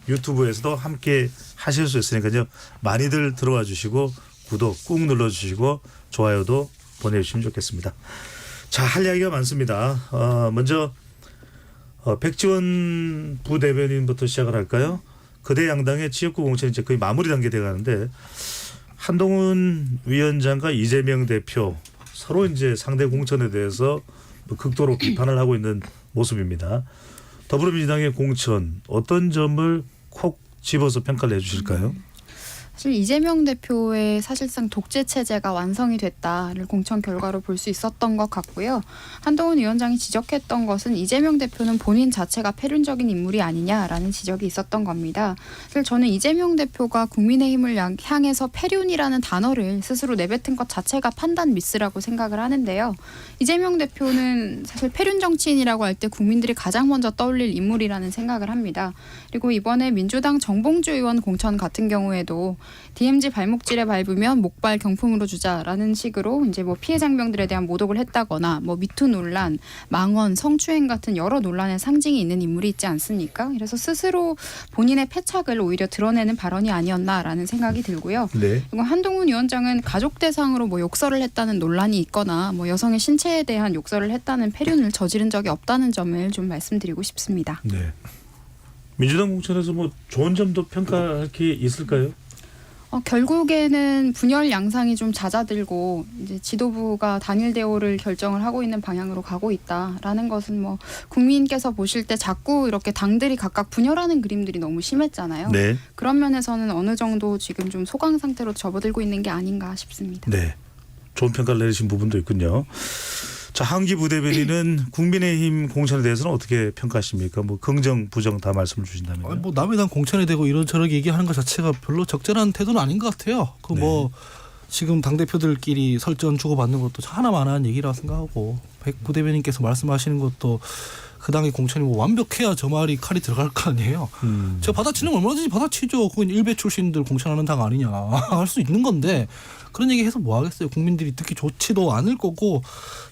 유튜브에서도 함께 하실 수 있으니까요. 많이들 들어와 주시고 구독 꾹 눌러주시고 좋아요도 보내주시면 좋겠습니다. 자, 할 이야기가 많습니다. 먼저 백지원 부대변인부터 시작을 할까요? 거대 양당의 지역구 공천이 이제 거의 마무리 단계 돼 가는데 한동훈 위원장과 이재명 대표 서로 이제 상대 공천에 대해서 극도로 비판을 하고 있는 모습입니다. 더불어민주당의 공천 어떤 점을 콕 집어서 평가를 해주실까요? 사실 이재명 대표의 사실상 독재 체제가 완성이 됐다를 공천 결과로 볼 수 있었던 것 같고요. 한동훈 위원장이 지적했던 것은 이재명 대표는 본인 자체가 패륜적인 인물이 아니냐라는 지적이 있었던 겁니다. 사실 저는 이재명 대표가 국민의힘을 향해서 패륜이라는 단어를 스스로 내뱉은 것 자체가 판단 미스라고 생각을 하는데요. 이재명 대표는 사실 패륜 정치인이라고 할 때 국민들이 가장 먼저 떠올릴 인물이라는 생각을 합니다. 그리고 이번에 민주당 정봉주 의원 공천 같은 경우에도 DMZ 발목질에 밟으면 목발 경품으로 주자라는 식으로 이제 뭐 피해 장병들에 대한 모독을 했다거나 뭐 미투 논란, 망언, 성추행 같은 여러 논란의 상징이 있는 인물이 있지 않습니까? 그래서 스스로 본인의 패착을 오히려 드러내는 발언이 아니었나라는 생각이 들고요. 네. 그리고 한동훈 위원장은 가족 대상으로 뭐 욕설을 했다는 논란이 있거나 뭐 여성의 신체에 대한 욕설을 했다는 패륜을 저지른 적이 없다는 점을 좀 말씀드리고 싶습니다. 네. 민주당 공천에서 뭐 좋은 점도 평가할 게 있을까요? 결국에는 분열 양상이 좀 잦아들고 이제 지도부가 단일 대우를 결정을 하고 있는 방향으로 가고 있다라는 것은 뭐 국민께서 보실 때 자꾸 이렇게 당들이 각각 분열하는 그림들이 너무 심했잖아요. 네. 그런 면에서는 어느 정도 지금 좀 소강 상태로 접어들고 있는 게 아닌가 싶습니다. 네. 좋은 평가를 내리신 부분도 있군요. 자, 한기 부대변인은 국민의힘 공천에 대해서는 어떻게 평가하십니까? 뭐 긍정, 부정 다 말씀을 주신다면요. 뭐 남의 당 공천에 대고 이런저런 얘기하는 것 자체가 별로 적절한 태도는 아닌 것 같아요. 그 뭐 지금 당 대표들끼리 설전 주고받는 것도 하나만한 얘기라고 생각하고 백 부대변인께서 말씀하시는 것도 그 당의 공천이 뭐 완벽해야 저 말이 칼이 들어갈 거 아니에요. 제가 받아치는 건 얼마든지 받아치죠. 그건 일베 출신들 공천하는 당 아니냐 할 수 있는 건데 그런 얘기 해서 뭐 하겠어요. 국민들이 듣기 좋지도 않을 거고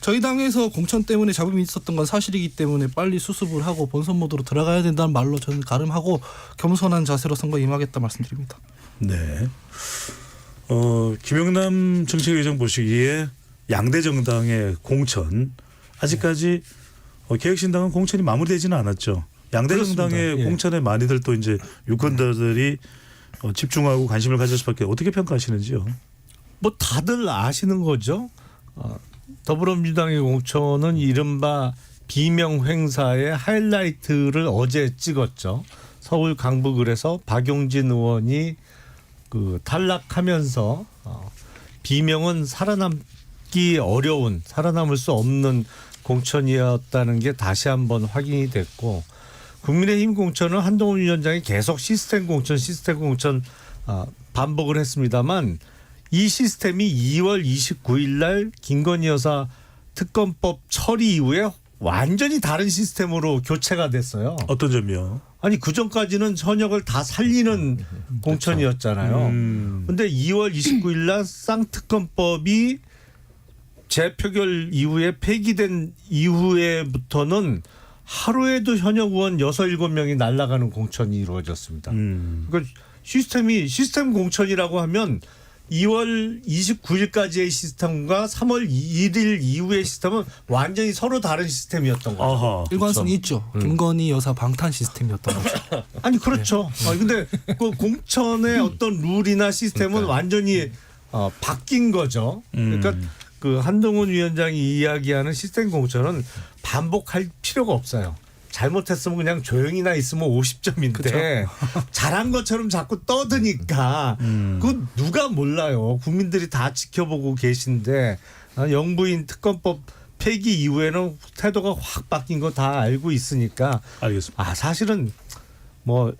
저희 당에서 공천 때문에 잡음이 있었던 건 사실이기 때문에 빨리 수습을 하고 본선 모드로 들어가야 된다는 말로 저는 가름하고 겸손한 자세로 선거에 임하겠다 말씀드립니다. 네. 김영남 정책위원장 보시기에 양대 정당의 공천 아직까지 개혁신당은 공천이 마무리되지는 않았죠. 양대 그렇습니다. 정당의 공천에 많이들 또 이제 유권자들이 집중하고 관심을 가질 수밖에 어떻게 평가하시는지요? 뭐 다들 아시는 거죠. 더불어민주당의 공천은 이른바 비명 행사의 하이라이트를 어제 찍었죠. 서울 강북을에서 박용진 의원이 탈락하면서 비명은 살아남기 어려운 살아남을 수 없는 공천이었다는 게 다시 한번 확인이 됐고 국민의힘 공천은 한동훈 위원장이 계속 시스템 공천 반복을 했습니다만 이 시스템이 2월 29일 날 김건희 여사 특검법 처리 이후에 완전히 다른 시스템으로 교체가 됐어요. 어떤 점이요? 아니 그전까지는 현역을 다 살리는 공천이었잖아요. 그런데 2월 29일 날 쌍특검법이 재표결 이후에 폐기된 이후에부터는 하루에도 현역 의원 6, 7명이 날아가는 공천이 이루어졌습니다. 그러니까 시스템 공천이라고 하면 2월 29일까지의 시스템과 3월 1일 이후의 시스템은 완전히 서로 다른 시스템이었던 거죠. 아하, 일관성이 있죠. 김건희 여사 방탄 시스템이었던 거죠. 아니 그렇죠. 근데 그 공천의 어떤 룰이나 시스템은 완전히 바뀐 거죠. 그러니까 그 한동훈 위원장이 이야기하는 시스템 공천은 반복할 필요가 없어요. 잘못했으면 그냥 조용히나 있으면 50점인데 잘한 것처럼 자꾸 떠드니까 그거 누가 몰라요. 국민들이 다 지켜보고 계신데 영부인 특검법 폐기 이후에는 태도가 확 바뀐 거 다 알고 있으니까 알겠습니다. 사실은 뭐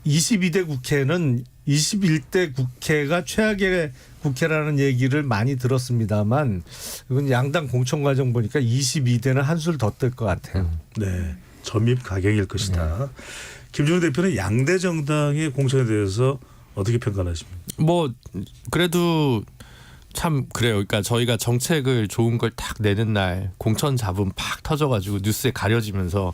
22대 국회는 21대 국회가 최악의 국회라는 얘기를 많이 들었습니다만 이건 양당 공천 과정 보니까 22대는 한술 더 뜰 것 같아요. 네. 점입 가경일 것이다. 김종인 대표는 양대 정당의 공천에 대해서 어떻게 평가를 하십니까? 뭐 그래도 참 그래요. 그러니까 저희가 정책을 좋은 걸 딱 내는 날 공천 잡음 팍 터져가지고 뉴스에 가려지면서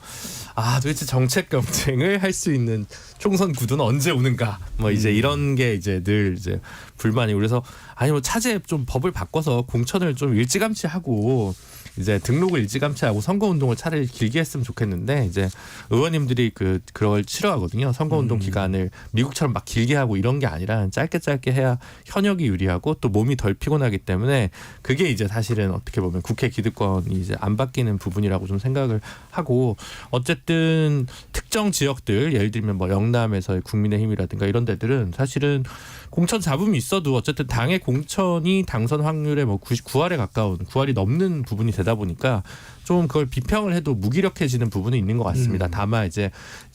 도대체 정책 경쟁을 할 수 있는 총선 구도는 언제 오는가? 뭐 이제 이런 게 이제 늘 이제 불만이. 그래서 아니 뭐 차제 좀 법을 바꿔서 공천을 좀 일찌감치 하고 이제 등록을 일찌감치 하고 선거운동을 차라리 길게 했으면 좋겠는데 이제 의원님들이 그걸 싫어하거든요. 선거운동 기간을 미국처럼 막 길게 하고 이런 게 아니라 짧게 해야 현역이 유리하고 또 몸이 덜 피곤하기 때문에 그게 이제 사실은 어떻게 보면 국회 기득권이 이제 안 바뀌는 부분이라고 좀 생각을 하고 어쨌든 특정 지역들 예를 들면 뭐 영남에서의 국민의힘이라든가 이런 데들은 사실은 공천 잡음이 있어도 어쨌든 당의 공천이 당선 확률의 뭐 99할에 가까운 9할이 넘는 부분이 되다 보니까 좀 그걸 비평을 해도 무기력해지는 부분이 있는 것 같습니다. 다만 이제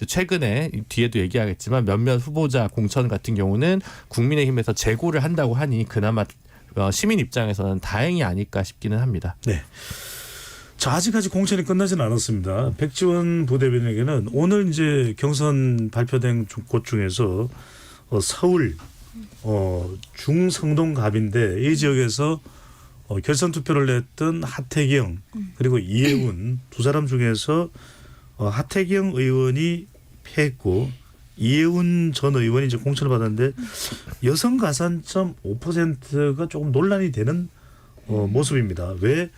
최근에 뒤에도 얘기하겠지만 몇몇 후보자 공천 같은 경우는 국민의힘에서 재고를 한다고 하니 그나마 시민 입장에서는 다행이 아닐까 싶기는 합니다. 네. 자, 아직까지 공천이 끝나지는 않았습니다. 백지원 부대변인에게는 오늘 이제 경선 발표된 곳 중에서 서울 중성동갑인데 이 지역에서 결선 투표를 냈던 하태경 그리고 이해운 두 사람 중에서 하태경 의원이 패했고 이해운 전 의원이 이제 공천을 받았는데 여성 가산점 5%가 조금 논란이 되는 모습입니다. 왜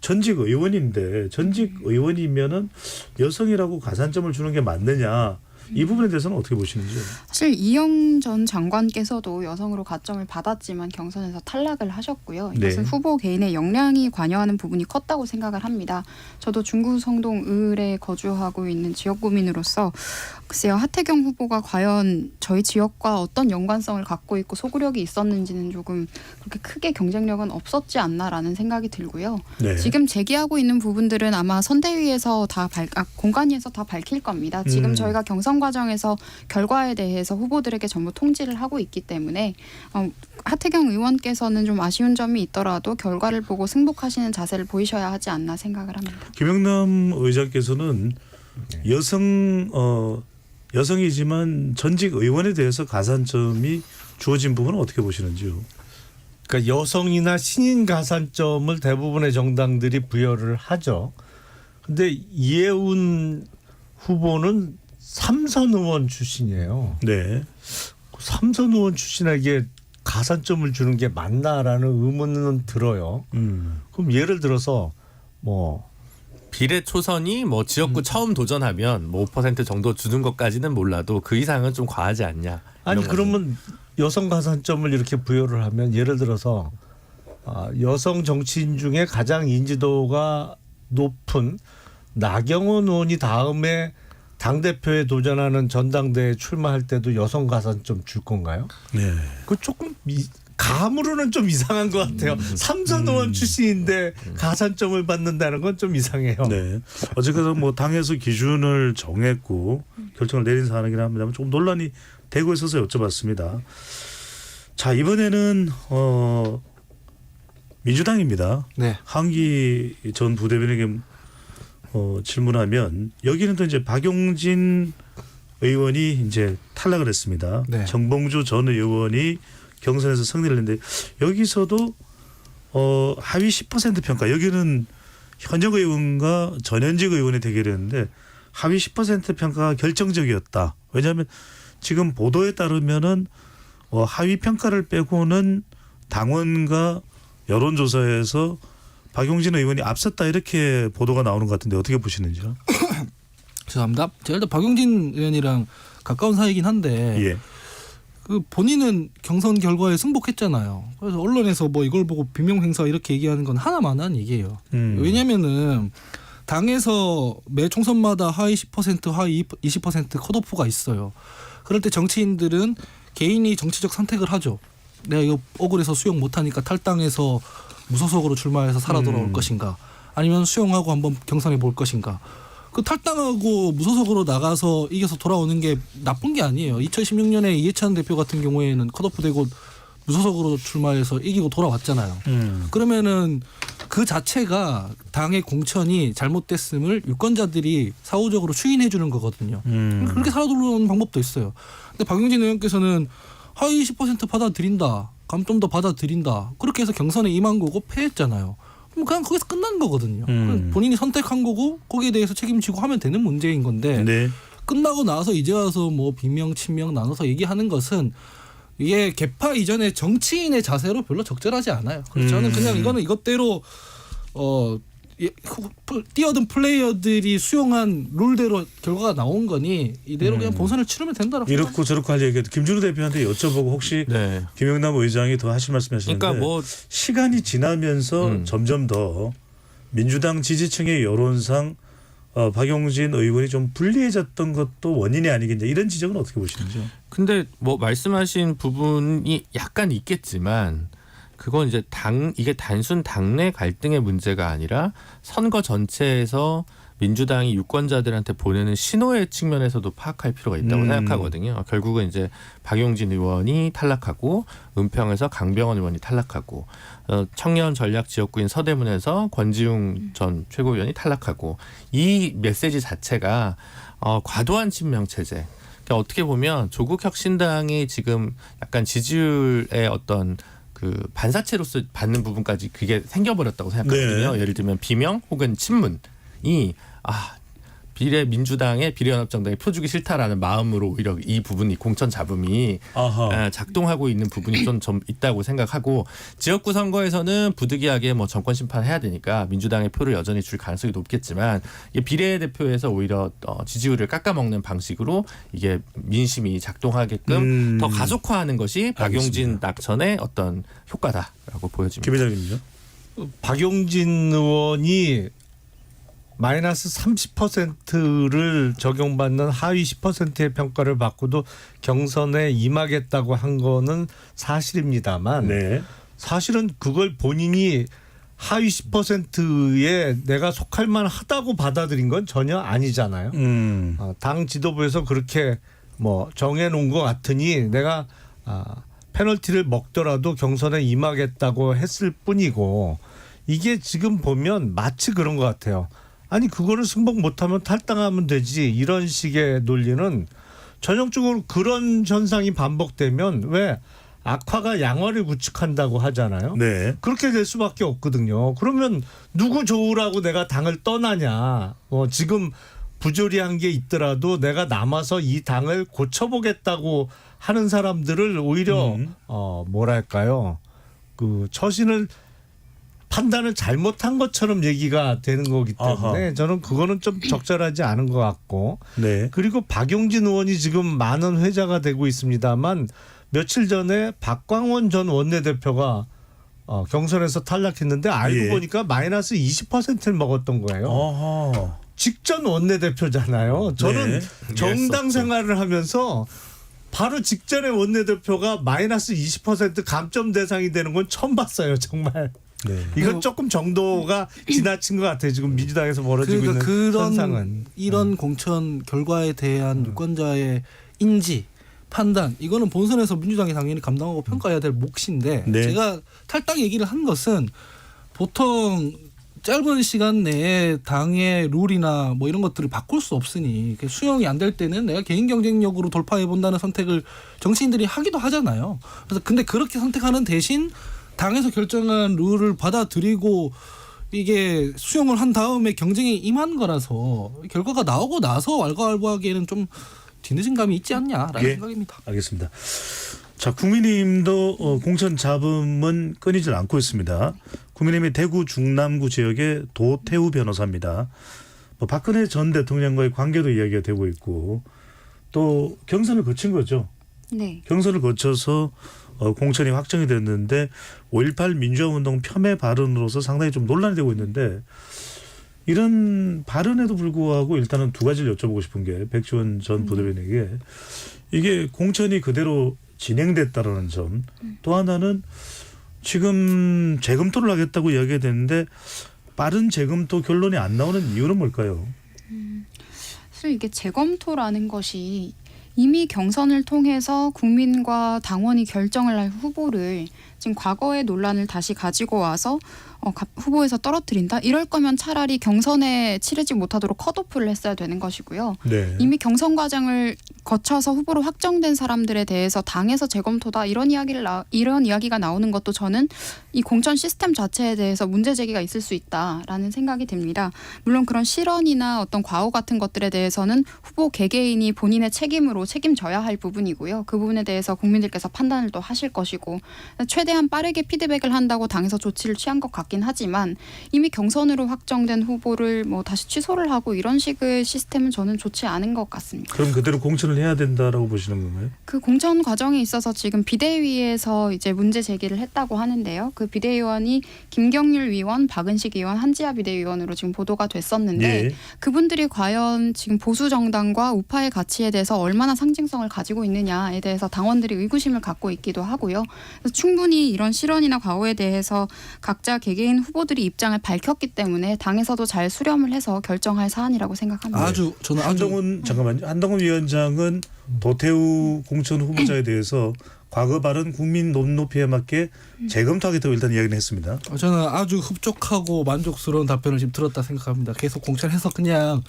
전직 의원인데 전직 의원이면은 여성이라고 가산점을 주는 게 맞느냐? 이 부분에 대해서는 어떻게 보시는지요? 사실 이영 전 장관께서도 여성으로 가점을 받았지만 경선에서 탈락을 하셨고요. 이것은 네. 후보 개인의 역량이 관여하는 부분이 컸다고 생각을 합니다. 저도 중구 성동 을에 거주하고 있는 지역구민으로서 글쎄요, 하태경 후보가 과연 저희 지역과 어떤 연관성을 갖고 있고 소구력이 있었는지는 조금 그렇게 크게 경쟁력은 없었지 않나라는 생각이 들고요. 네. 지금 제기하고 있는 부분들은 아마 선대위에서 공관위에서 다 밝힐 겁니다. 지금 저희가 경선 과정에서 결과에 대해서 후보들에게 전부 통지를 하고 있기 때문에 하태경 의원께서는 좀 아쉬운 점이 있더라도 결과를 보고 승복하시는 자세를 보이셔야 하지 않나 생각을 합니다. 김영남 의장께서는 여성이지만 전직 의원에 대해서 가산점이 주어진 부분은 어떻게 보시는지요? 그러니까 여성이나 신인 가산점을 대부분의 정당들이 부여를 하죠. 근데 이해운 후보는 삼선 의원 출신이에요. 네. 삼선 의원 출신에게 가산점을 주는 게 맞나라는 의문은 들어요. 그럼 예를 들어서 뭐 비례 초선이 뭐 지역구 처음 도전하면 뭐 5% 정도 주는 것까지는 몰라도 그 이상은 좀 과하지 않냐. 아니 그러면 여성 가산점을 이렇게 부여를 하면 예를 들어서 여성 정치인 중에 가장 인지도가 높은 나경원 의원이 다음에 당대표에 도전하는 전당대회에 출마할 때도 여성 가산점 줄 건가요? 네. 그 조금 감으로는 좀 이상한 것 같아요. 삼선 의원 출신인데 가산점을 받는다는 건 좀 이상해요. 네. 어쨌든 뭐 당에서 기준을 정했고 결정을 내린 사안이긴 합니다만 조금 논란이 되고 있어서 여쭤봤습니다. 자, 이번에는 민주당입니다. 네. 한기 전 부대변인에게 질문하면 여기는 또 이제 박용진 의원이 이제 탈락을 했습니다. 네. 정봉주 전 의원이 경선에서 승리를 했는데 여기서도 하위 10% 평가. 여기는 현역 의원과 전현직 의원의 대결이었는데 하위 10% 평가가 결정적이었다. 왜냐하면 지금 보도에 따르면은 하위 평가를 빼고는 당원과 여론조사에서 박용진 의원이 앞섰다 이렇게 보도가 나오는 것 같은데 어떻게 보시는지요? 죄송합니다. 제가 일단 박용진 의원이랑 가까운 사이긴 한데 예. 그 본인은 경선 결과에 승복했잖아요. 그래서 언론에서 뭐 이걸 보고 비명행사 이렇게 얘기하는 건 하나만한 얘기예요. 왜냐면은 당에서 매 총선마다 하위 10% 하위 20% 컷오프가 있어요. 그럴 때 정치인들은 개인이 정치적 선택을 하죠. 내가 이거 억울해서 수용 못하니까 탈당해서 무소속으로 출마해서 살아 돌아올 것인가 아니면 수용하고 한번 경선해 볼 것인가. 그 탈당하고 무소속으로 나가서 이겨서 돌아오는 게 나쁜 게 아니에요. 2016년에 이해찬 대표 같은 경우에는 컷오프되고 무소속으로 출마해서 이기고 돌아왔잖아요. 그러면은 그 자체가 당의 공천이 잘못됐음을 유권자들이 사후적으로 추인해 주는 거거든요. 그렇게 살아 돌아오는 방법도 있어요. 근데 박용진 의원께서는 하위 10% 받아들인다. 그럼 좀 더 받아들인다. 그렇게 해서 경선에 임한 거고 패했잖아요. 그럼 그냥 거기서 끝난 거거든요. 본인이 선택한 거고 거기에 대해서 책임지고 하면 되는 문제인 건데 네. 끝나고 나서 이제 와서 뭐 비명 친명 나눠서 얘기하는 것은 이게 개파 이전의 정치인의 자세로 별로 적절하지 않아요. 그래서 저는 그냥 이거는 이것대로 뛰어든 플레이어들이 수용한 룰대로 결과가 나온 거니 이대로 그냥 본선을 치르면 된다라고 생각합니다. 이렇고 저렇고 할 얘기도 김준우 대표한테 여쭤보고 혹시 네. 김영남 의장이 더 하실 말씀하시는데 그러니까 뭐 시간이 지나면서 점점 더 민주당 지지층의 여론상 박용진 의원이 좀 불리해졌던 것도 원인이 아니겠냐 이런 지적은 어떻게 보시는지요? 근데 뭐 말씀하신 부분이 약간 있겠지만 그건 이제 이게 단순 당내 갈등의 문제가 아니라 선거 전체에서 민주당이 유권자들한테 보내는 신호의 측면에서도 파악할 필요가 있다고 생각하거든요. 결국은 이제 박용진 의원이 탈락하고 은평에서 강병원 의원이 탈락하고 청년 전략 지역구인 서대문에서 권지웅 전 최고위원이 탈락하고 이 메시지 자체가 과도한 친명 체제. 그러니까 어떻게 보면 조국혁신당이 지금 약간 지지율의 어떤 그 반사체로서 받는 부분까지 그게 생겨버렸다고 생각하거든요. 네. 예를 들면 비명 혹은 친문이 비례민주당의 비례연합정당에 표주기 싫다라는 마음으로 오히려 이 부분이 공천 잡음이 작동하고 있는 부분이 좀 있다고 생각하고 지역구 선거에서는 부득이하게 뭐 정권 심판해야 되니까 민주당의 표를 여전히 줄 가능성이 높겠지만 이게 비례대표에서 오히려 지지율을 깎아먹는 방식으로 이게 민심이 작동하게끔 더 가속화하는 것이 박용진 낙천의 어떤 효과다라고 보여집니다. 김 회장님요? 박용진 의원이 마이너스 30%를 적용받는 하위 10%의 평가를 받고도 경선에 임하겠다고 한 거는 사실입니다만 네. 사실은 그걸 본인이 하위 10%에 내가 속할 만하다고 받아들인 건 전혀 아니잖아요. 당 지도부에서 그렇게 뭐 정해놓은 것 같으니 내가 페널티를 먹더라도 경선에 임하겠다고 했을 뿐이고 이게 지금 보면 마치 그런 것 같아요. 아니 그거를 승복 못하면 탈당하면 되지 이런 식의 논리는 전형적으로 그런 현상이 반복되면 왜 악화가 양화를 구축한다고 하잖아요. 네. 그렇게 될 수밖에 없거든요. 그러면 누구 좋으라고 내가 당을 떠나냐. 지금 부조리한 게 있더라도 내가 남아서 이 당을 고쳐보겠다고 하는 사람들을 오히려 뭐랄까요. 그 처신을 판단을 잘못한 것처럼 얘기가 되는 거기 때문에 저는 그거는 좀 적절하지 않은 것 같고 네. 그리고 박용진 의원이 지금 많은 회자가 되고 있습니다만 며칠 전에 박광원 전 원내대표가 경선에서 탈락했는데 알고 예. 보니까 마이너스 20%를 먹었던 거예요. 직전 원내대표잖아요. 저는 네. 정당 생활을 하면서 바로 직전에 원내대표가 마이너스 20% 감점 대상이 되는 건 처음 봤어요. 정말. 네. 이건 조금 정도가 지나친 것 같아요. 지금 민주당에서 벌어지고 있는 그런 현상은. 이런 공천 결과에 대한 유권자의 인지 판단 이거는 본선에서 민주당이 당연히 감당하고 평가해야 될 몫인데 네. 제가 탈당 얘기를 한 것은 보통 짧은 시간 내에 당의 룰이나 뭐 이런 것들을 바꿀 수 없으니 수용이 안 될 때는 내가 개인 경쟁력으로 돌파해 본다는 선택을 정치인들이 하기도 하잖아요. 그래서 근데 그렇게 선택하는 대신 당에서 결정한 룰을 받아들이고 이게 수용을 한 다음에 경쟁에 임한 거라서 결과가 나오고 나서 왈가왈부하기에는 좀 뒤늦은 감이 있지 않냐라는 예. 생각입니다. 알겠습니다. 자, 국민의힘도 공천 잡음은 끊이질 않고 있습니다. 국민의힘의 대구 중남구 지역의 도태우 변호사입니다. 박근혜 전 대통령과의 관계도 이야기가 되고 있고 또 경선을 거친 거죠. 네. 경선을 거쳐서 공천이 확정이 됐는데 5.18 민주화운동 폄훼 발언으로서 상당히 좀 논란이 되고 있는데 이런 발언에도 불구하고 일단은 두 가지를 여쭤보고 싶은 게 백지원 전 부대변에게 이게 공천이 그대로 진행됐다라는 점 또 하나는 지금 재검토를 하겠다고 이야기가 됐는데 빠른 재검토 결론이 안 나오는 이유는 뭘까요? 사실 이게 재검토라는 것이 이미 경선을 통해서 국민과 당원이 결정을 할 후보를 지금 과거의 논란을 다시 가지고 와서 후보에서 떨어뜨린다. 이럴 거면 차라리 경선에 치르지 못하도록 컷오프를 했어야 되는 것이고요. 네. 이미 경선 과정을 거쳐서 후보로 확정된 사람들에 대해서 당에서 재검토다 이런 이야기가 나오는 것도 저는 이 공천 시스템 자체에 대해서 문제 제기가 있을 수 있다라는 생각이 듭니다. 물론 그런 실언이나 어떤 과오 같은 것들에 대해서는 후보 개개인이 본인의 책임으로 책임져야 할 부분이고요. 그 부분에 대해서 국민들께서 판단을 또 하실 것이고 최대한 빠르게 피드백을 한다고 당에서 조치를 취한 것 같긴 하지만 이미 경선으로 확정된 후보를 뭐 다시 취소를 하고 이런 식의 시스템은 저는 좋지 않은 것 같습니다. 그럼 그대로 공천을 해야 된다라고 보시는 건가요? 그 공천 과정에 있어서 지금 비대위에서 이제 문제 제기를 했다고 하는데요. 그 비대위원이 김경률 위원, 박은식 의원, 한지아 비대위원으로 지금 보도가 됐었는데 예. 그분들이 과연 지금 보수 정당과 우파의 가치에 대해서 얼마나 상징성을 가지고 있느냐에 대해서 당원들이 의구심을 갖고 있기도 하고요. 그래서 충분히 이런 실언이나 과오에 대해서 각자 개개인 후보들이 입장을 밝혔기 때문에 당에서도 잘 수렴을 해서 결정할 사안이라고 생각합니다. 저는 한동훈 위원장은 도태우 공천 후보자에 대해서 과거 발언 국민 논높이에 맞게 재검토하겠다고 일단 이야기는 했습니다. 저는 아주 흡족하고 만족스러운 답변을 지금 들었다 생각합니다. 계속 공천해서 그냥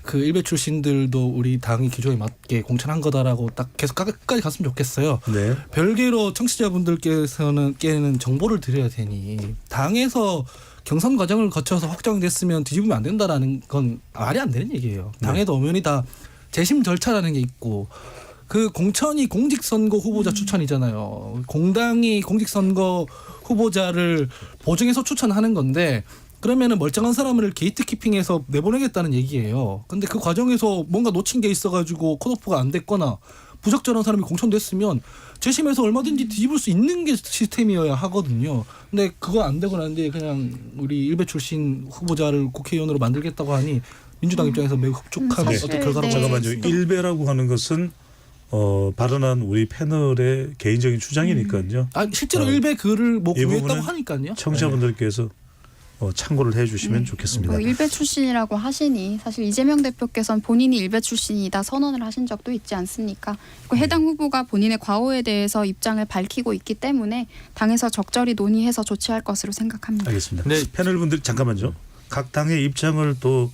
그 일베 출신들도 우리 당이 기조에 맞게 공천한 거다라고 딱 계속 끝까지 갔으면 좋겠어요. 네. 별개로 청취자분들께서는 정보를 드려야 되니 당에서 경선 과정을 거쳐서 확정됐으면 뒤집으면 안 된다라는 건 말이 안 되는 얘기예요. 당에도 엄연히 다 재심 절차라는 게 있고 그 공천이 공직선거 후보자 추천이잖아요. 공당이 공직선거 후보자를 보증해서 추천하는 건데 그러면은 멀쩡한 사람을 게이트키핑해서 내보내겠다는 얘기예요. 근데 그 과정에서 뭔가 놓친 게 있어가지고 컷오프가 안 됐거나 부적절한 사람이 공천됐으면 재심해서 얼마든지 뒤집을 수 있는 게 시스템이어야 하거든요. 근데 그거 안 되고 나는데 그냥 우리 일베 출신 후보자를 국회의원으로 만들겠다고 하니 민주당 입장에서 매우 흡족한 사실, 어떤 결과라고 네. 잠깐만요. 일베라고 하는 것은 발언한 우리 패널의 개인적인 주장이니까요. 실제로 일베 글을 뭐 이 공유했다고 부분은 하니까요. 청취자분들께서 참고를 해주시면 좋겠습니다. 뭐 일베 출신이라고 하시니 사실 이재명 대표께서는 본인이 일베 출신이다 선언을 하신 적도 있지 않습니까? 그리고 해당 후보가 본인의 과오에 대해서 입장을 밝히고 있기 때문에 당에서 적절히 논의해서 조치할 것으로 생각합니다. 알겠습니다. 네. 패널분들 잠깐만요. 각 당의 입장을 또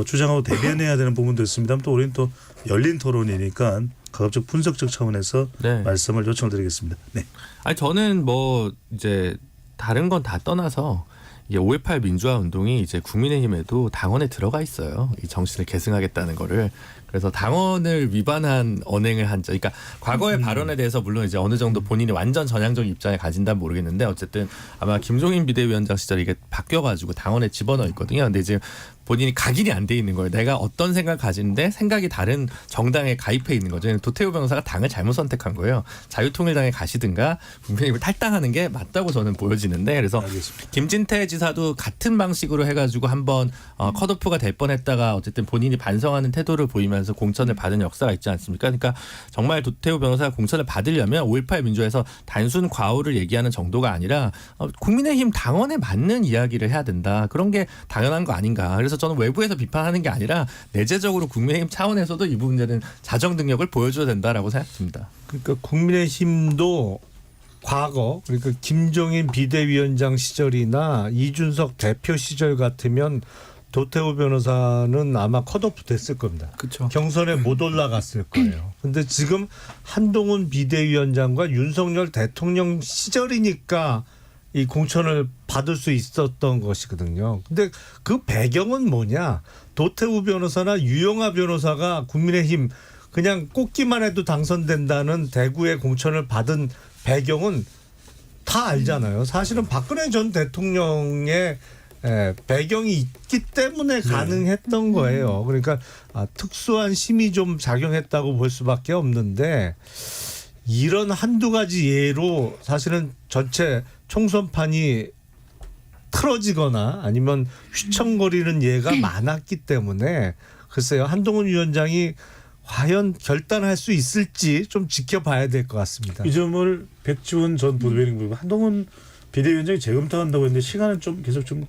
주장하고 대변해야 되는 부분도 있습니다. 또 우리는 또 열린 토론이니까 가급적 분석적 차원에서 네. 말씀을 요청을 드리겠습니다. 네. 아니 저는 뭐 이제 다른 건 다 떠나서 이게 5.18 민주화 운동이 이제 국민의힘에도 당원에 들어가 있어요. 이 정신을 계승하겠다는 거를. 그래서 당원을 위반한 언행을 한 적. 그러니까 과거의 발언에 대해서 물론 이제 어느 정도 본인이 완전 전향적인 입장에 가진다면 모르겠는데 어쨌든 아마 김종인 비대위원장 시절에 이게 바뀌어가지고 당원에 집어넣어 있거든요. 근데 이제 본인이 각인이 안 돼 있는 거예요. 내가 어떤 생각을 가지는데 생각이 다른 정당에 가입해 있는 거죠. 도태우 변호사가 당을 잘못 선택한 거예요. 자유통일당에 가시든가 국민의힘을 탈당하는 게 맞다고 저는 보여지는데 그래서 알겠습니다. 김진태 지사도 같은 방식으로 해가지고 한번 컷오프가 될 뻔했다가 어쨌든 본인이 반성하는 태도를 보이면서 공천을 받은 역사가 있지 않습니까? 그러니까 정말 도태우 변호사가 공천을 받으려면 5.18 민주화에서 단순 과오를 얘기하는 정도가 아니라 국민의힘 당원에 맞는 이야기를 해야 된다. 그런 게 당연한 거 아닌가. 그래서 저는 외부에서 비판하는 게 아니라 내재적으로 국민의힘 차원에서도 이 문제는 자정 능력을 보여줘야 된다라고 생각합니다. 그러니까 국민의힘도 과거 그러니까 김종인 비대위원장 시절이나 이준석 대표 시절 같으면 도태우 변호사는 아마 컷오프 됐을 겁니다. 그렇죠. 경선에 못 올라갔을 거예요. 근데 지금 한동훈 비대위원장과 윤석열 대통령 시절이니까 이 공천을 받을 수 있었던 것이거든요. 근데 그 배경은 뭐냐? 도태우 변호사나 유영하 변호사가 국민의힘 그냥 꼽기만 해도 당선된다는 대구의 공천을 받은 배경은 다 알잖아요. 사실은 박근혜 전 대통령의 배경이 있기 때문에 가능했던 거예요. 그러니까 특수한 힘이 좀 작용했다고 볼 수밖에 없는데 이런 한두 가지 예로 사실은 전체 총선판이 틀어지거나 아니면 휘청거리는 예가 많았기 때문에 글쎄요. 한동훈 위원장이 과연 결단할 수 있을지 좀 지켜봐야 될 것 같습니다. 이 점을 백지원 전 부대변인 그리고 한동훈 비대위원장이 재검토한다고 했는데 시간은 좀 계속 좀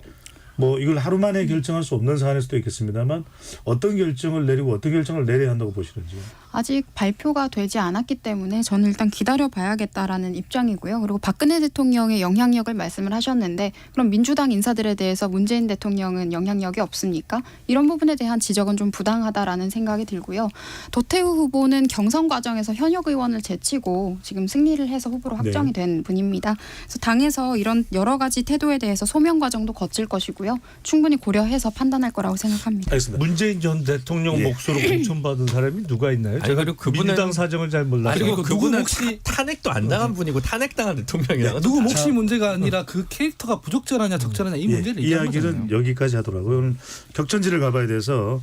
뭐 이걸 하루 만에 결정할 수 없는 사안일 수도 있겠습니다만 어떤 결정을 내리고 어떤 결정을 내려야 한다고 보시는지요? 아직 발표가 되지 않았기 때문에 저는 일단 기다려봐야겠다라는 입장이고요. 그리고 박근혜 대통령의 영향력을 말씀을 하셨는데 그럼 민주당 인사들에 대해서 문재인 대통령은 영향력이 없습니까? 이런 부분에 대한 지적은 좀 부당하다라는 생각이 들고요. 도태우 후보는 경선 과정에서 현역 의원을 제치고 지금 승리를 해서 후보로 확정이 된 분입니다. 그래서 당에서 이런 여러 가지 태도에 대해서 소명 과정도 거칠 것이고요. 충분히 고려해서 판단할 거라고 생각합니다. 알겠습니다. 문재인 전 대통령 몫으로 공천받은 사람이 누가 있나요? 아니, 제가 그리고 그분은- 민주당 사정을 잘 몰라서. 그리고 누구 그분은 혹시- 탄핵도 안 당한 분이고 탄핵당한 대통령이라고. 누구 몫이 문제가 아니라 그 캐릭터가 부적절하냐 적절하냐 이 문제를 얘기하는 이야기는 거잖아요. 여기까지 하더라고요. 오늘 격전지를 가봐야 돼서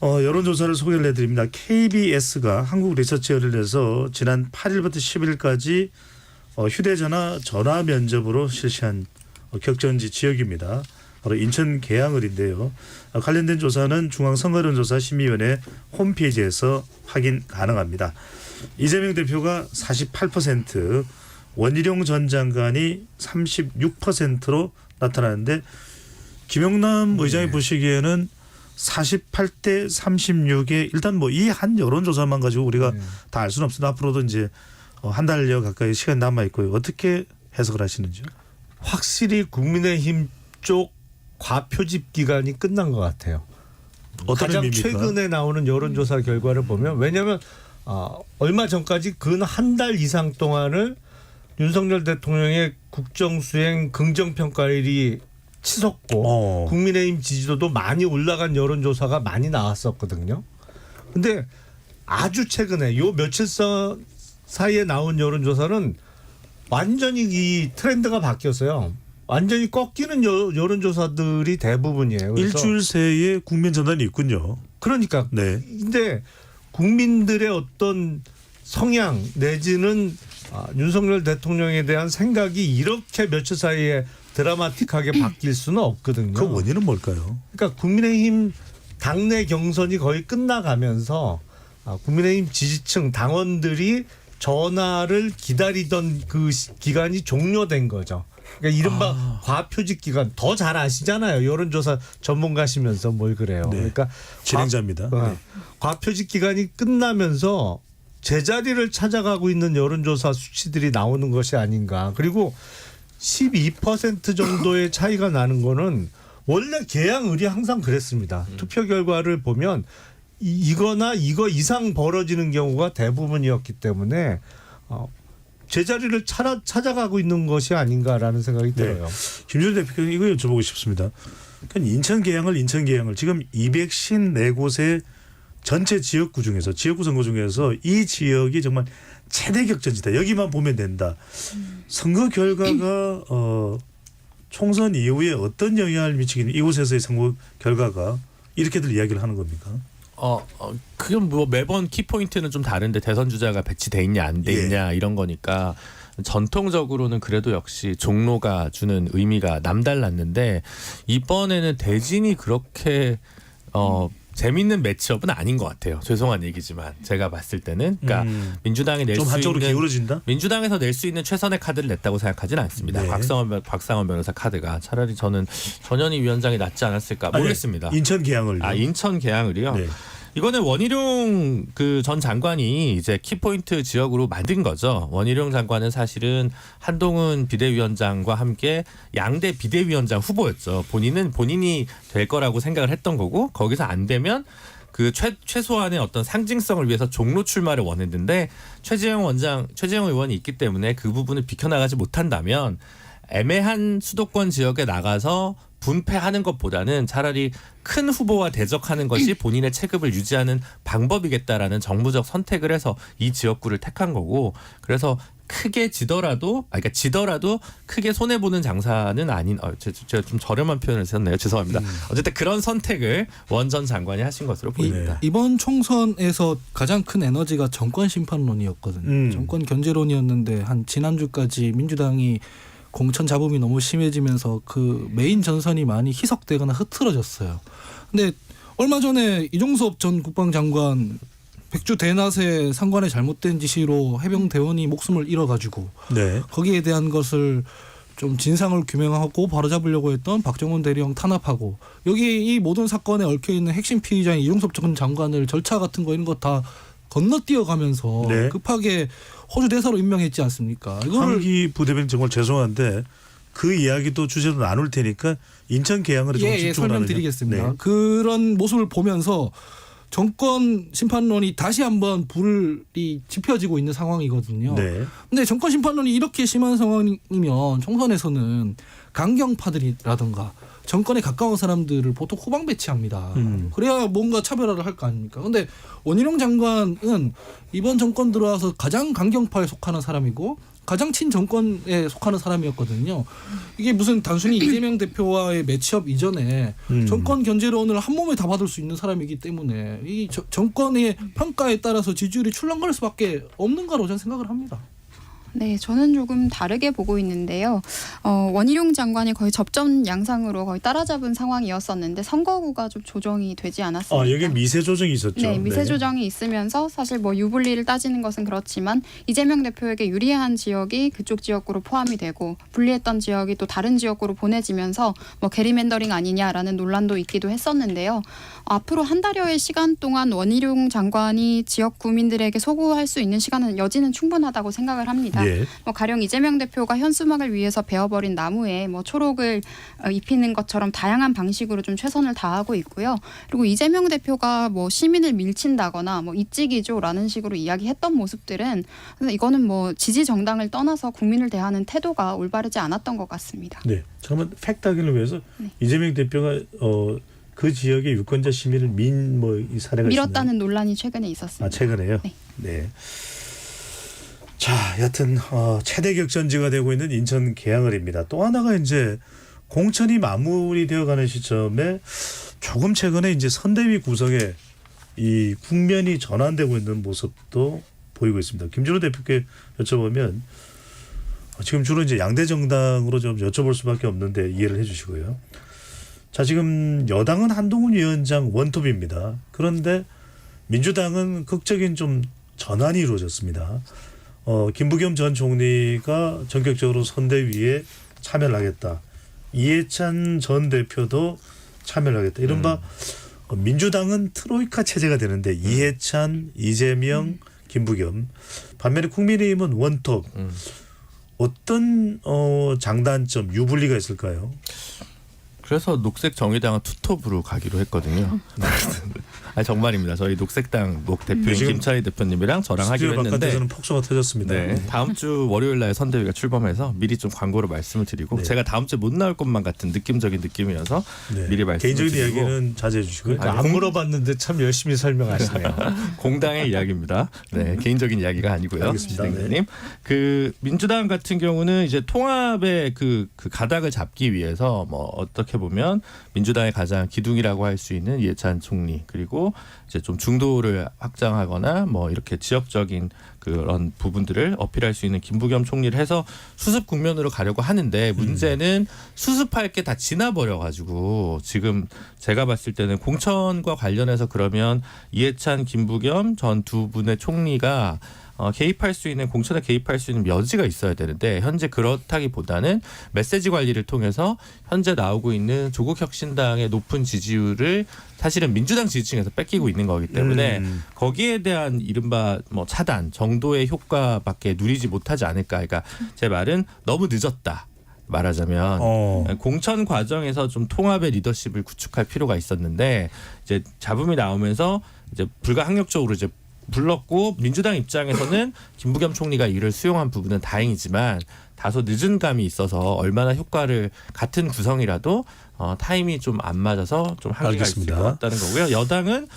여론조사를 소개를 해드립니다. KBS가 한국 리서치를 내서 지난 8일부터 10일까지 휴대전화 전화 면접으로 실시한 격전지 지역입니다. 바로 인천 계양을인데요. 관련된 조사는 중앙선거론조사 심의위원회 홈페이지에서 확인 가능합니다. 이재명 대표가 48%, 원희룡 전 장관이 36%로 나타나는데 김영남 의장이 보시기에는 48대 36에 일단 뭐 이 한 여론조사만 가지고 우리가 다 알 수는 없습니다. 앞으로도 이제 한 달여 가까이 시간이 남아 있고요. 어떻게 해석을 하시는지요? 확실히 국민의힘 쪽 과표집 기간이 끝난 것 같아요. 어떤 가장 의미입니까? 최근에 나오는 여론조사 결과를 보면 왜냐하면 얼마 전까지 근 한 달 이상 동안을 윤석열 대통령의 국정수행 긍정평가율이 치솟고 국민의힘 지지도도 많이 올라간 여론조사가 많이 나왔었거든요. 근데 아주 최근에 요 며칠 사이에 나온 여론조사는 완전히 이 트렌드가 바뀌었어요. 완전히 꺾이는 여론조사들이 대부분이에요. 그래서 일주일 새에 국민 전단이 있군요. 그러니까 네. 근데 국민들의 어떤 성향 내지는 윤석열 대통령에 대한 생각이 이렇게 며칠 사이에 드라마틱하게 바뀔 수는 없거든요. 그 원인은 뭘까요? 그러니까 국민의힘 당내 경선이 거의 끝나가면서 국민의힘 지지층 당원들이 전화를 기다리던 그 기간이 종료된 거죠. 그러니까 이른바 과표직 기간 더 잘 아시잖아요. 여론조사 전문가시면서 뭘 그래요. 네. 그러니까 진행자입니다. 네. 과표직 기간이 끝나면서 제자리를 찾아가고 있는 여론조사 수치들이 나오는 것이 아닌가. 그리고 12% 정도의 차이가 나는 거는 원래 계양을이 항상 그랬습니다. 투표 결과를 보면 이거나 이거 이상 벌어지는 경우가 대부분이었기 때문에 제자리를 찾아가고 있는 것이 아닌가라는 생각이 들어요. 김준일 대표님 이거 여쭤보고 싶습니다. 그러니까 인천 계양을 지금 254곳의 전체 지역구 중에서 지역구 선거 중에서 이 지역이 정말 최대 격전지다. 여기만 보면 된다. 선거 결과가 총선 이후에 어떤 영향을 미치기는 이곳에서의 선거 결과가 이렇게들 이야기를 하는 겁니까? 그건 뭐 매번 키포인트는 좀 다른데 대선 주자가 배치돼 있냐 안 돼 있냐 이런 거니까 전통적으로는 그래도 역시 종로가 주는 의미가 남달랐는데 이번에는 대진이 그렇게 재밌는 매치업은 아닌 것 같아요. 죄송한 얘기지만 제가 봤을 때는 그러니까 민주당이 낼 좀 수 한쪽으로 있는 기울어진다? 민주당에서 낼 수 있는 최선의 카드를 냈다고 생각하지는 않습니다. 네. 박상원 변호사 카드가 차라리 저는 전현희 위원장이 낫지 않았을까 모르겠습니다. 인천 계양을. 인천 계양을요. 네. 이거는 원희룡 그 전 장관이 이제 키포인트 지역으로 만든 거죠. 원희룡 장관은 사실은 한동훈 비대위원장과 함께 양대 비대위원장 후보였죠. 본인이 될 거라고 생각을 했던 거고 거기서 안 되면 그 최소한의 어떤 상징성을 위해서 종로 출마를 원했는데 최재형 의원이 있기 때문에 그 부분을 비켜나가지 못한다면 애매한 수도권 지역에 나가서 분패하는 것보다는 차라리 큰 후보와 대적하는 것이 본인의 체급을 유지하는 방법이겠다라는 정무적 선택을 해서 이 지역구를 택한 거고 그래서 크게 지더라도 크게 손해 보는 장사는 아닌 제가 좀 저렴한 표현을 썼네요. 죄송합니다. 어쨌든 그런 선택을 원 전 장관이 하신 것으로 보입니다. 이번 총선에서 가장 큰 에너지가 정권 심판론이었거든요. 정권 견제론이었는데 한 지난주까지 민주당이 공천 잡음이 너무 심해지면서 그 메인 전선이 많이 희석되거나 흐트러졌어요. 근데 얼마 전에 이종섭 전 국방장관 백주 대낮에 상관의 잘못된 지시로 해병대원이 목숨을 잃어가지고 네. 거기에 대한 것을 좀 진상을 규명하고 바로잡으려고 했던 박정훈 대령 탄압하고 여기 이 모든 사건에 얽혀있는 핵심 피의자인 이종섭 전 장관을 절차 같은 거 이런 거 다 건너뛰어가면서 네. 급하게 호주 대사로 임명했지 않습니까? 이거를 황기 부대변인 정말 죄송한데 그 이야기도 주제로 나눌 테니까 인천 개항으로 좀 집중을 설명드리겠습니다. 네. 그런 모습을 보면서 정권 심판론이 다시 한번 불이 지펴지고 있는 상황이거든요. 네. 근데 정권 심판론이 이렇게 심한 상황이면 총선에서는 강경파들이라든가 정권에 가까운 사람들을 보통 후방 배치합니다. 그래야 뭔가 차별화를 할 거 아닙니까? 근데 원희룡 장관은 이번 정권 들어와서 가장 강경파에 속하는 사람이고 가장 친정권에 속하는 사람이었거든요. 이게 무슨 단순히 이재명 대표와의 매치업 이전에 정권 견제론을 한 몸에 다 받을 수 있는 사람이기 때문에 이 정권의 평가에 따라서 지지율이 출렁거릴 수밖에 없는 거라고 저는 생각을 합니다. 네, 저는 조금 다르게 보고 있는데요. 원희룡 장관이 거의 접전 양상으로 거의 따라잡은 상황이었었는데 선거구가 좀 조정이 되지 않았습니까? 여기 미세 조정이 있었죠. 네, 미세 조정이 있으면서 사실 뭐 유불리를 따지는 것은 그렇지만 이재명 대표에게 유리한 지역이 그쪽 지역구로 포함이 되고 불리했던 지역이 또 다른 지역구로 보내지면서 뭐 게리맨더링 아니냐라는 논란도 있기도 했었는데요. 앞으로 한 달여의 시간 동안 원희룡 장관이 지역 구민들에게 소구할 수 있는 시간은 여지는 충분하다고 생각을 합니다. 예. 뭐 가령 이재명 대표가 현수막을 위해서 베어버린 나무에 뭐 초록을 입히는 것처럼 다양한 방식으로 좀 최선을 다하고 있고요. 그리고 이재명 대표가 뭐 시민을 밀친다거나 뭐 이찌기조라는 식으로 이야기했던 모습들은 이거는 뭐 지지 정당을 떠나서 국민을 대하는 태도가 올바르지 않았던 것 같습니다. 네. 잠깐만 팩트 확인을 위해서 이재명 대표가 그 지역의 유권자 시민을 이 사례가 밀었다는 있었나요? 논란이 최근에 있었습니다. 아, 최근에요? 네. 네. 자, 여하튼 최대 격전지가 되고 있는 인천 계양을입니다. 또 하나가 이제 공천이 마무리되어가는 시점에 조금 최근에 이제 선대위 구성에 이 국면이 전환되고 있는 모습도 보이고 있습니다. 김준호 대표께 여쭤보면 지금 주로 이제 양대 정당으로 좀 여쭤볼 수밖에 없는데 이해를 해주시고요. 자, 지금 여당은 한동훈 위원장 원톱입니다. 그런데 민주당은 극적인 좀 전환이 이루어졌습니다. 김부겸 전 총리가 전격적으로 선대위에 참여를 하겠다. 이해찬 전 대표도 참여를 하겠다. 이른바 민주당은 트로이카 체제가 되는데 이해찬, 이재명, 김부겸. 반면에 국민의힘은 원톱. 어떤 장단점, 유불리가 있을까요? 그래서 녹색 정의당은 투톱으로 가기로 했거든요. 아니, 정말입니다. 저희 녹색당 대표인 지금 김차희 대표님이랑 저랑 하기로 스튜디오 했는데 바깥에서는 폭소가 터졌습니다. 네, 다음 주 월요일 날 선대위가 출범해서 미리 좀 광고로 말씀을 드리고 네. 제가 다음 주에 못 나올 것만 같은 느낌적인 느낌이어서 네. 미리 말씀을 개인적인 드리고 이야기는 자제해 주시고요. 그러니까 안 물어봤는데 참 열심히 설명하시네요. 공당의 이야기입니다. 네, 개인적인 이야기가 아니고요. 알겠습니다. 진행자님. 그 민주당 같은 경우는 이제 통합의 그 가닥을 잡기 위해서 뭐 어떻게 보면 민주당의 가장 기둥이라고 할 수 있는 이해찬 총리 그리고 이제 좀 중도를 확장하거나 뭐 이렇게 지역적인 그런 부분들을 어필할 수 있는 김부겸 총리를 해서 수습 국면으로 가려고 하는데 문제는 수습할 게 다 지나버려가지고 지금 제가 봤을 때는 공천과 관련해서 그러면 이해찬, 김부겸 전 두 분의 총리가 개입할 수 있는 공천에 개입할 수 있는 여지가 있어야 되는데 현재 그렇다기보다는 메시지 관리를 통해서 현재 나오고 있는 조국혁신당의 높은 지지율을 사실은 민주당 지지층에서 뺏기고 있는 거기 때문에 거기에 대한 이른바 뭐 차단 정도의 효과밖에 누리지 못하지 않을까. 그러니까 제 말은 너무 늦었다. 말하자면 공천 과정에서 좀 통합의 리더십을 구축할 필요가 있었는데 이제 잡음이 나오면서 이제 불가항력적으로 이제 불렀고 민주당 입장에서는 김부겸 총리가 이를 수용한 부분은 다행이지만 다소 늦은 감이 있어서 얼마나 효과를 같은 구성이라도 타임이 좀 안 맞아서 좀 한계가 있을 것 같다는 거고요. 여당은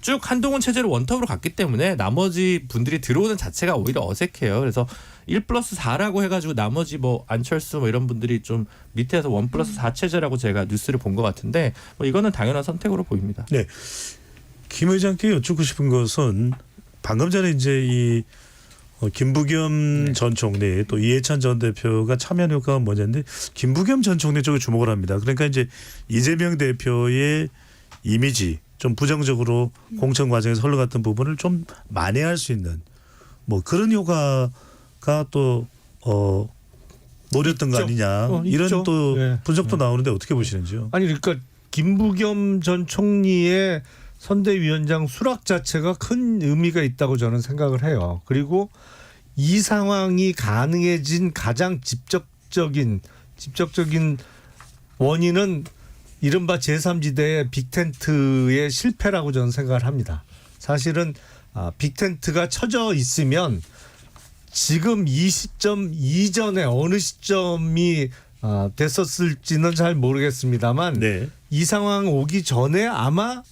쭉 한동훈 체제로 원톱으로 갔기 때문에 나머지 분들이 들어오는 자체가 오히려 어색해요. 그래서 1+4라고 해가지고 나머지 뭐 안철수 뭐 이런 분들이 좀 밑에서 1+4 체제라고 제가 뉴스를 본 것 같은데 뭐 이거는 당연한 선택으로 보입니다. 네, 김 의장께 여쭙고 싶은 것은 방금 전에 이제 이 김부겸 전 총리 또 이해찬 전 대표가 참여 효과가 뭐냐인데 김부겸 전 총리 쪽에 주목을 합니다. 그러니까 이제 이재명 대표의 이미지 좀 부정적으로 공천 과정에서 흘러갔던 부분을 좀 만회할 수 있는 뭐 그런 효과가 또 노렸던 거 아니냐 이런 있죠. 또 분석도 나오는데 어떻게 보시는지요? 아니 그러니까 김부겸 전 총리의 선대위원장 수락 자체가 큰 의미가 있다고 저는 생각을 해요. 그리고 이 상황이 가능해진 가장 직접적인 원인은 이른바 제3지대의 빅텐트의 실패라고 저는 생각을 합니다. 사실은 빅텐트가 쳐져 있으면 지금 이 시점 이전에 어느 시점이 됐었을지는 잘 모르겠습니다만 네. 이 상황 오기 전에 아마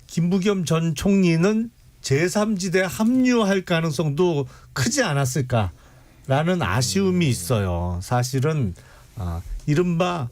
김부겸 전 총리는 제3지대에 합류할 가능성도 크지 않았을까라는 아쉬움이 있어요. 사실은 이른바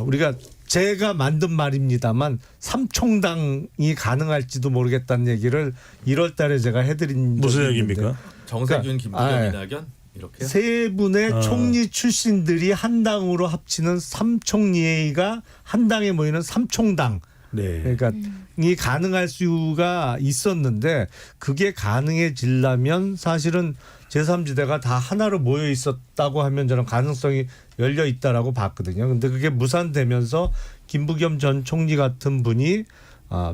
우리가 제가 만든 말입니다만 삼총당이 가능할지도 모르겠다는 얘기를 1월 달에 제가 해드린 무슨 적이 얘기입니까? 있는데 정세균, 김부겸, 아, 예. 이낙연 이렇게. 세 분의 총리 출신들이 한 당으로 합치는 삼총리가 한 당에 모이는 삼총당. 네. 그러니까 이 가능할 수가 있었는데 그게 가능해지려면 사실은 제3지대가 다 하나로 모여 있었다고 하면 저는 가능성이 열려 있다라고 봤거든요. 근데 그게 무산되면서 김부겸 전 총리 같은 분이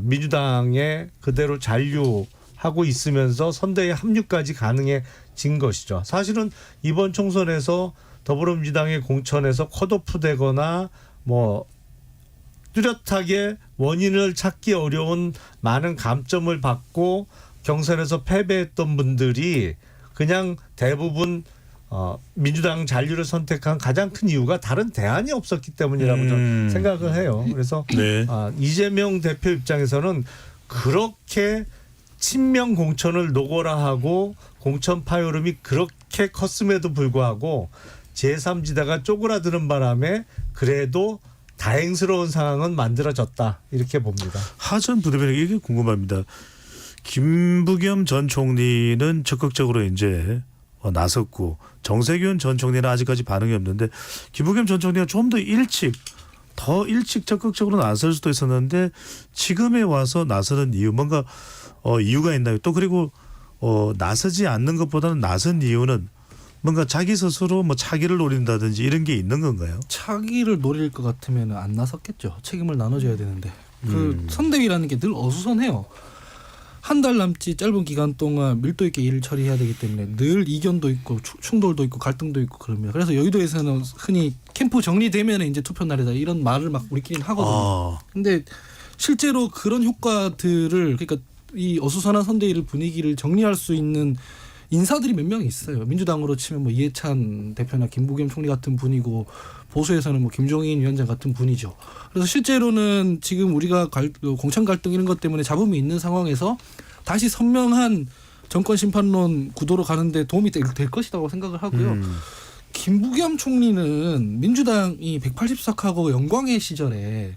민주당에 그대로 잔류하고 있으면서 선대의 합류까지 가능해진 것이죠. 사실은 이번 총선에서 더불어민주당의 공천에서 컷오프되거나 뭐 뚜렷하게 원인을 찾기 어려운 많은 감점을 받고 경선에서 패배했던 분들이 그냥 대부분 민주당 잔류를 선택한 가장 큰 이유가 다른 대안이 없었기 때문이라고 저는 생각을 해요. 그래서 네. 이재명 대표 입장에서는 그렇게 친명 공천을 노고라 하고 공천 파열음이 그렇게 컸음에도 불구하고 제3지대가 쪼그라드는 바람에 그래도 다행스러운 상황은 만들어졌다 이렇게 봅니다. 하전 부대변인 이게 궁금합니다. 김부겸 전 총리는 적극적으로 이제 나섰고 정세균 전 총리는 아직까지 반응이 없는데 김부겸 전 총리가 좀 더 일찍 적극적으로 나설 수도 있었는데 지금에 와서 나서는 이유 뭔가 이유가 있나요? 또 그리고 나서지 않는 것보다는 나선 이유는 뭔가 자기 스스로 뭐 차기를 노린다든지 이런 게 있는 건가요? 차기를 노릴 것 같으면 안 나섰겠죠. 책임을 나눠줘야 되는데 그 선대위라는 게 늘 어수선해요. 한 달 남짓 짧은 기간 동안 밀도 있게 일을 처리해야 되기 때문에 늘 이견도 있고 충돌도 있고 갈등도 있고 그럽니다. 그래서 여의도에서는 흔히 캠프 정리되면 이제 투표 날이다 이런 말을 막 우리끼리는 하거든요. 근데 실제로 그런 효과들을 그러니까 이 어수선한 선대위를 분위기를 정리할 수 있는 인사들이 몇 명 있어요. 민주당으로 치면 뭐 이해찬 대표나 김부겸 총리 같은 분이고 보수에서는 뭐 김종인 위원장 같은 분이죠. 그래서 실제로는 지금 우리가 공천 갈등 이런 것 때문에 잡음이 있는 상황에서 다시 선명한 정권 심판론 구도로 가는데 도움이 될 것이라고 생각을 하고요. 김부겸 총리는 민주당이 180석하고 영광의 시절에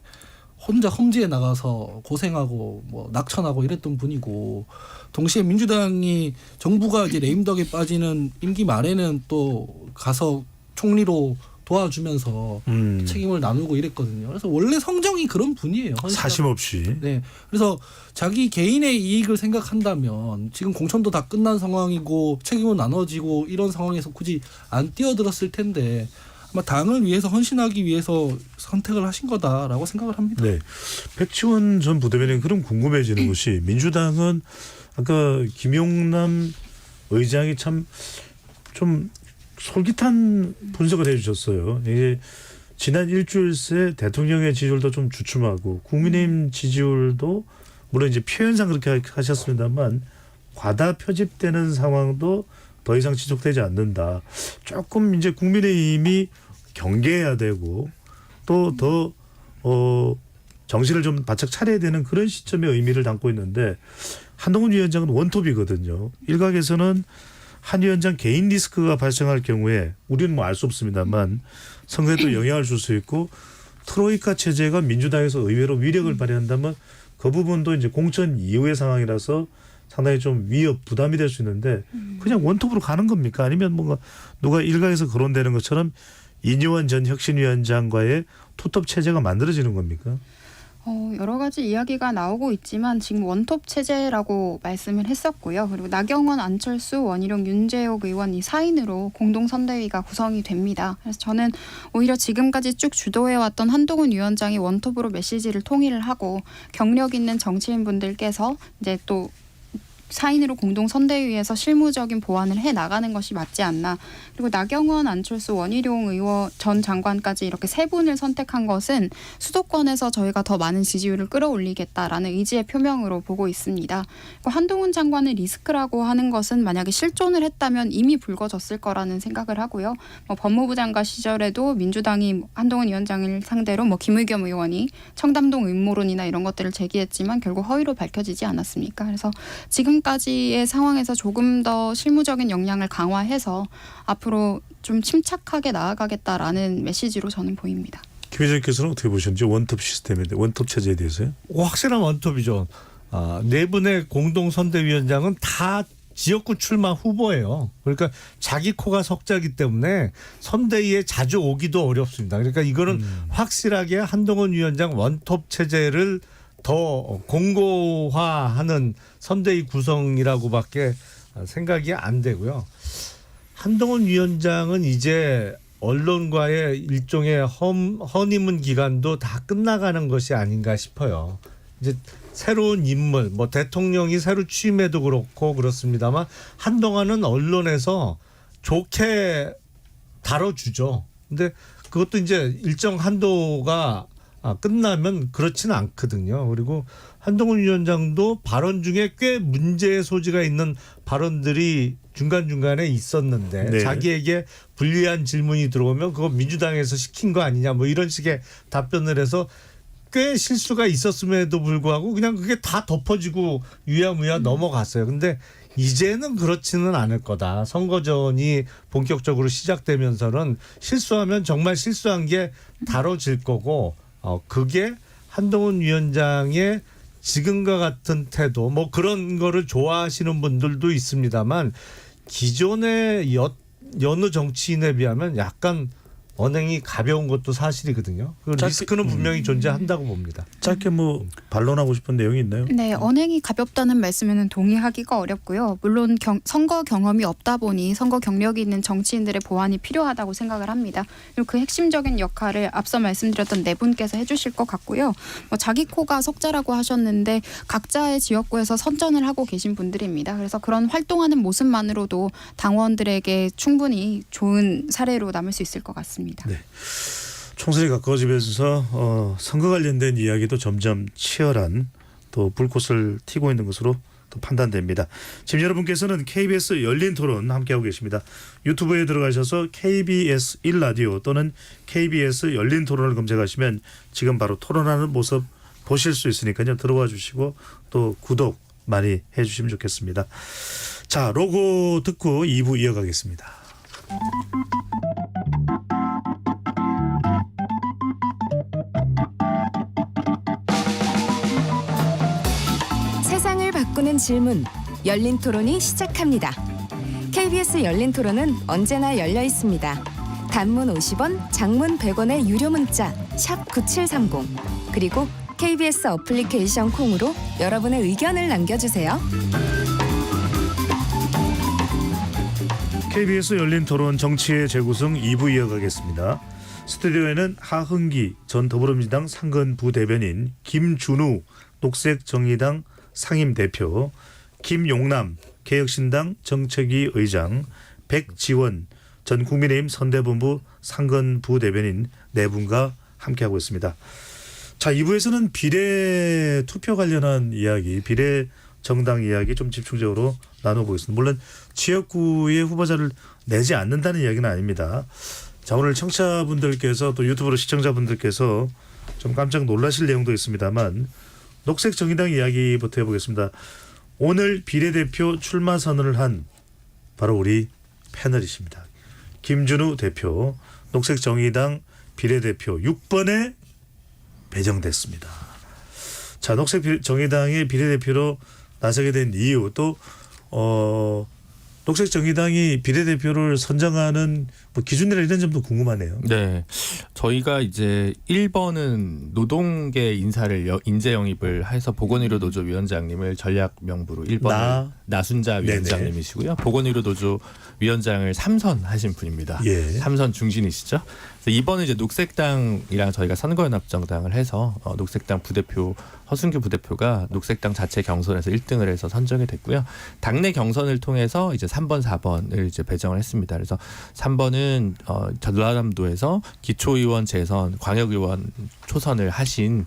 혼자 험지에 나가서 고생하고 뭐 낙천하고 이랬던 분이고 동시에 민주당이 정부가 이제 레임덕에 빠지는 임기 말에는 또 가서 총리로 도와주면서 책임을 나누고 이랬거든요. 그래서 원래 성정이 그런 분이에요. 사심 없이. 네. 그래서 자기 개인의 이익을 생각한다면 지금 공천도 다 끝난 상황이고 책임은 나눠지고 이런 상황에서 굳이 안 뛰어들었을 텐데 아마 당을 위해서 헌신하기 위해서 선택을 하신 거다라고 생각을 합니다. 네. 백지원 전 부대변인 그럼 궁금해지는 것이 민주당은 아까 김용남 의장이 참 좀 솔깃한 분석을 해주셨어요. 이게 지난 일주일 새 대통령의 지지율도 좀 주춤하고 국민의힘 지지율도 물론 이제 표현상 그렇게 하셨습니다만 과다 표집되는 상황도 더 이상 지속되지 않는다. 조금 이제 국민의힘이 경계해야 되고 또 더 정신을 좀 바짝 차려야 되는 그런 시점의 의미를 담고 있는데 한동훈 위원장은 원톱이거든요. 일각에서는 한 위원장 개인 리스크가 발생할 경우에 우리는 뭐 알 수 없습니다만 선거에도 영향을 줄 수 있고 트로이카 체제가 민주당에서 의외로 위력을 발휘한다면 그 부분도 이제 공천 이후의 상황이라서 상당히 좀 위협 부담이 될 수 있는데 그냥 원톱으로 가는 겁니까? 아니면 뭔가 누가 일각에서 거론되는 것처럼 이뇨한 전 혁신위원장과의 투톱 체제가 만들어지는 겁니까? 여러 가지 이야기가 나오고 있지만 지금 원톱 체제라고 말씀을 했었고요. 그리고 나경원, 안철수, 원희룡, 윤재옥 의원 이 4인으로 공동선대위가 구성이 됩니다. 그래서 저는 오히려 지금까지 쭉 주도해왔던 한동훈 위원장이 원톱으로 메시지를 통일을 하고 경력 있는 정치인분들께서 이제 또 4인으로 공동선대위에서 실무적인 보완을 해나가는 것이 맞지 않나. 그리고 나경원, 안철수, 원희룡 의원 전 장관까지 이렇게 세 분을 선택한 것은 수도권에서 저희가 더 많은 지지율을 끌어올리겠다라는 의지의 표명으로 보고 있습니다. 그리고 한동훈 장관의 리스크라고 하는 것은 만약에 실존을 했다면 이미 불거졌을 거라는 생각을 하고요. 법무부 장관 시절에도 민주당이 한동훈 위원장을 상대로 김의겸 의원이 청담동 음모론이나 이런 것들을 제기했지만 결국 허위로 밝혀지지 않았습니까? 그래서 지금까지의 상황에서 조금 더 실무적인 역량을 강화해서 앞으로 좀 침착하게 나아가겠다라는 메시지로 저는 보입니다. 김 회장께서는 어떻게 보셨는지 원톱 시스템인데 원톱 체제에 대해서요? 확실한 원톱이죠. 네 분의 공동선대위원장은 다 지역구 출마 후보예요. 그러니까 자기 코가 석자기 때문에 선대위에 자주 오기도 어렵습니다. 그러니까 이거는 확실하게 한동훈 위원장 원톱 체제를 더 공고화하는 선대위 구성이라고밖에 생각이 안 되고요. 한동훈 위원장은 이제 언론과의 일종의 허니문 기간도 다 끝나가는 것이 아닌가 싶어요. 이제 새로운 인물, 대통령이 새로 취임해도 그렇고 그렇습니다만 한동안은 언론에서 좋게 다뤄주죠. 근데 그것도 이제 일정 한도가 끝나면 그렇지는 않거든요. 그리고 한동훈 위원장도 발언 중에 꽤 문제의 소지가 있는 발언들이 중간중간에 있었는데 네. 자기에게 불리한 질문이 들어오면 그거 민주당에서 시킨 거 아니냐 이런 식의 답변을 해서 꽤 실수가 있었음에도 불구하고 그냥 그게 다 덮어지고 유야무야 넘어갔어요. 근데 이제는 그렇지는 않을 거다. 선거전이 본격적으로 시작되면서는 실수하면 정말 실수한 게 다뤄질 거고 그게 한동훈 위원장의 지금과 같은 태도 그런 거를 좋아하시는 분들도 있습니다만 기존의 여느 정치인에 비하면 약간 언행이 가벼운 것도 사실이거든요. 그 리스크는 분명히 존재한다고 봅니다. 짧게 반론하고 싶은 내용이 있나요? 네, 언행이 가볍다는 말씀에는 동의하기가 어렵고요. 물론 선거 경험이 없다 보니 선거 경력이 있는 정치인들의 보완이 필요하다고 생각을 합니다. 그리고 그 핵심적인 역할을 앞서 말씀드렸던 네 분께서 해주실 것 같고요. 자기 코가 석자라고 하셨는데 각자의 지역구에서 선전을 하고 계신 분들입니다. 그래서 그런 활동하는 모습만으로도 당원들에게 충분히 좋은 사례로 남을 수 있을 것 같습니다. 네. 총선이 가까워지면서 선거 관련된 이야기도 점점 치열한 또 불꽃을 튀고 있는 것으로 또 판단됩니다. 지금 여러분께서는 KBS 열린 토론 함께하고 계십니다. 유튜브에 들어가셔서 KBS 1라디오 또는 KBS 열린 토론을 검색하시면 지금 바로 토론하는 모습 보실 수 있으니까요. 들어와 주시고 또 구독 많이 해주시면 좋겠습니다. 자, 로고 듣고 2부 이어가겠습니다. 세상을 바꾸는 질문, 열린 토론이 시작합니다. KBS 열린 토론은 언제나 열려 있습니다. 단문 50원, 장문 100원의 유료 문자 샵 9730 그리고 KBS 어플리케이션 콩으로 여러분의 의견을 남겨주세요. KBS 열린 토론 정치의 재구성 2부 이어가겠습니다. 스튜디오에는 하흥기 전 더불어민주당 상근 부대변인, 김준우 녹색정의당 상임대표, 김용남 개혁신당 정책위 의장, 백지원 전 국민의힘 선대본부 상근 부대변인 네 분과 함께하고 있습니다. 자, 2부에서는 비례 투표 관련한 이야기, 비례 정당 이야기 좀 집중적으로 나눠보겠습니다. 물론 지역구의 후보자를 내지 않는다는 이야기는 아닙니다. 자, 오늘 청취자분들께서 또 유튜브로 시청자분들께서 좀 깜짝 놀라실 내용도 있습니다만 녹색정의당 이야기부터 해보겠습니다. 오늘 비례대표 출마 선언을 한 바로 우리 패널이십니다. 김준우 대표, 녹색정의당 비례대표 6번에 배정됐습니다. 자, 녹색정의당의 비례대표로 나서게 된 이유 또 녹색정의당이 비례대표를 선정하는 뭐 기준이나 이런 점도 궁금하네요. 네, 저희가 이제 1번은 노동계 인사를 인재 영입을 해서 보건의료 노조 위원장님을 전략 명부로 1번을 나순자 위원장님이시고요. 보건의료 노조 위원장을 3선 하신 분입니다. 예. 3선 중진이시죠. 그래서 2번은 이제 녹색당이랑 저희가 선거연합정당을 해서 녹색당 부대표 허순규 부대표가 녹색당 자체 경선에서 1등을 해서 선정이 됐고요. 당내 경선을 통해서 이제 3번, 4번을 이제 배정을 했습니다. 그래서 3번은 전라남도에서 기초의원 재선, 광역의원 초선을 하신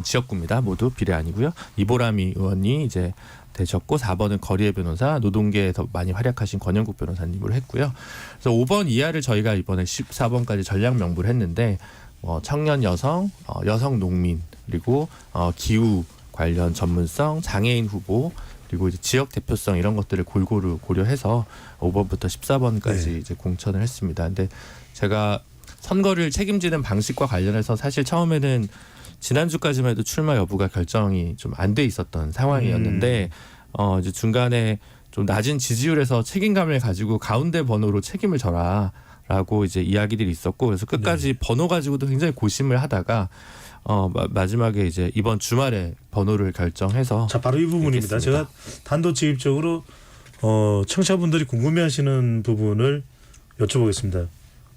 지역구입니다. 모두 비례 아니고요. 이보람이 의원이 이제 되셨고 4번은 거리의 변호사, 노동계에서 많이 활약하신 권영국 변호사님으로 했고요. 그래서 5번 이하를 저희가 이번에 14번까지 전략 명부를 했는데 청년 여성, 여성 농민 그리고 기후 관련 전문성, 장애인 후보 그리고 이제 지역 대표성 이런 것들을 골고루 고려해서 5번부터 14번까지 네. 이제 공천을 했습니다. 근데 제가 선거를 책임지는 방식과 관련해서 사실 처음에는 지난주까지만 해도 출마 여부가 결정이 좀 안 돼 있었던 상황이었는데 이제 중간에 좀 낮은 지지율에서 책임감을 가지고 가운데 번호로 책임을 져라라고 이제 이야기들이 있었고 그래서 끝까지 번호 가지고도 굉장히 고심을 하다가 마지막에 이제 이번 주말에 번호를 결정해서 자, 바로 이 부분입니다. 있겠습니다. 제가 단도직입적으로 청취자분들이 궁금해하시는 부분을 여쭤보겠습니다.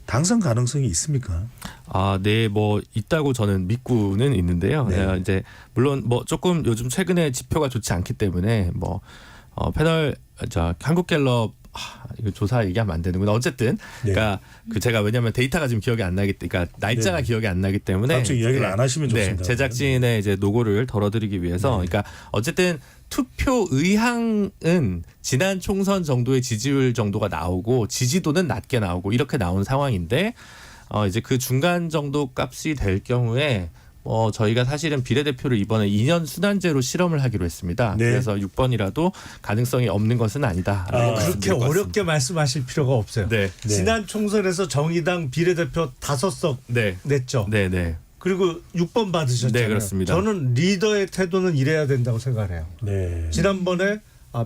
당선 가능성이 있습니까? 네, 뭐 있다고 저는 믿고는 있는데요. 네. 이제 물론 뭐 조금 요즘 최근에 지표가 좋지 않기 때문에 뭐 패널 한국갤럽 이거 조사 얘기하면 안 되는구나. 어쨌든 네. 그러니까 그 제가 왜냐하면 데이터가 지금 기억이 안 나기 그러니까 날짜가 네. 기억이 안 나기 때문에 다음 주 이야기를 안 하시면 좋습니다. 제작진의 이제 노고를 덜어드리기 위해서 네. 그러니까 어쨌든 투표 의향은 지난 총선 정도의 지지율 정도가 나오고 지지도는 낮게 나오고 이렇게 나온 상황인데 이제 그 중간 정도 값이 될 경우에 저희가 사실은 비례대표를 이번에 2년 순환제로 실험을 하기로 했습니다. 네. 그래서 6번이라도 가능성이 없는 것은 아니다. 그렇게 어렵게 말씀하실 필요가 없어요. 네. 지난 총선에서 정의당 비례대표 5석 네. 냈죠. 네, 네. 그리고 6번 받으셨잖아요. 네, 그렇습니다. 저는 리더의 태도는 이래야 된다고 생각해요. 네. 지난번에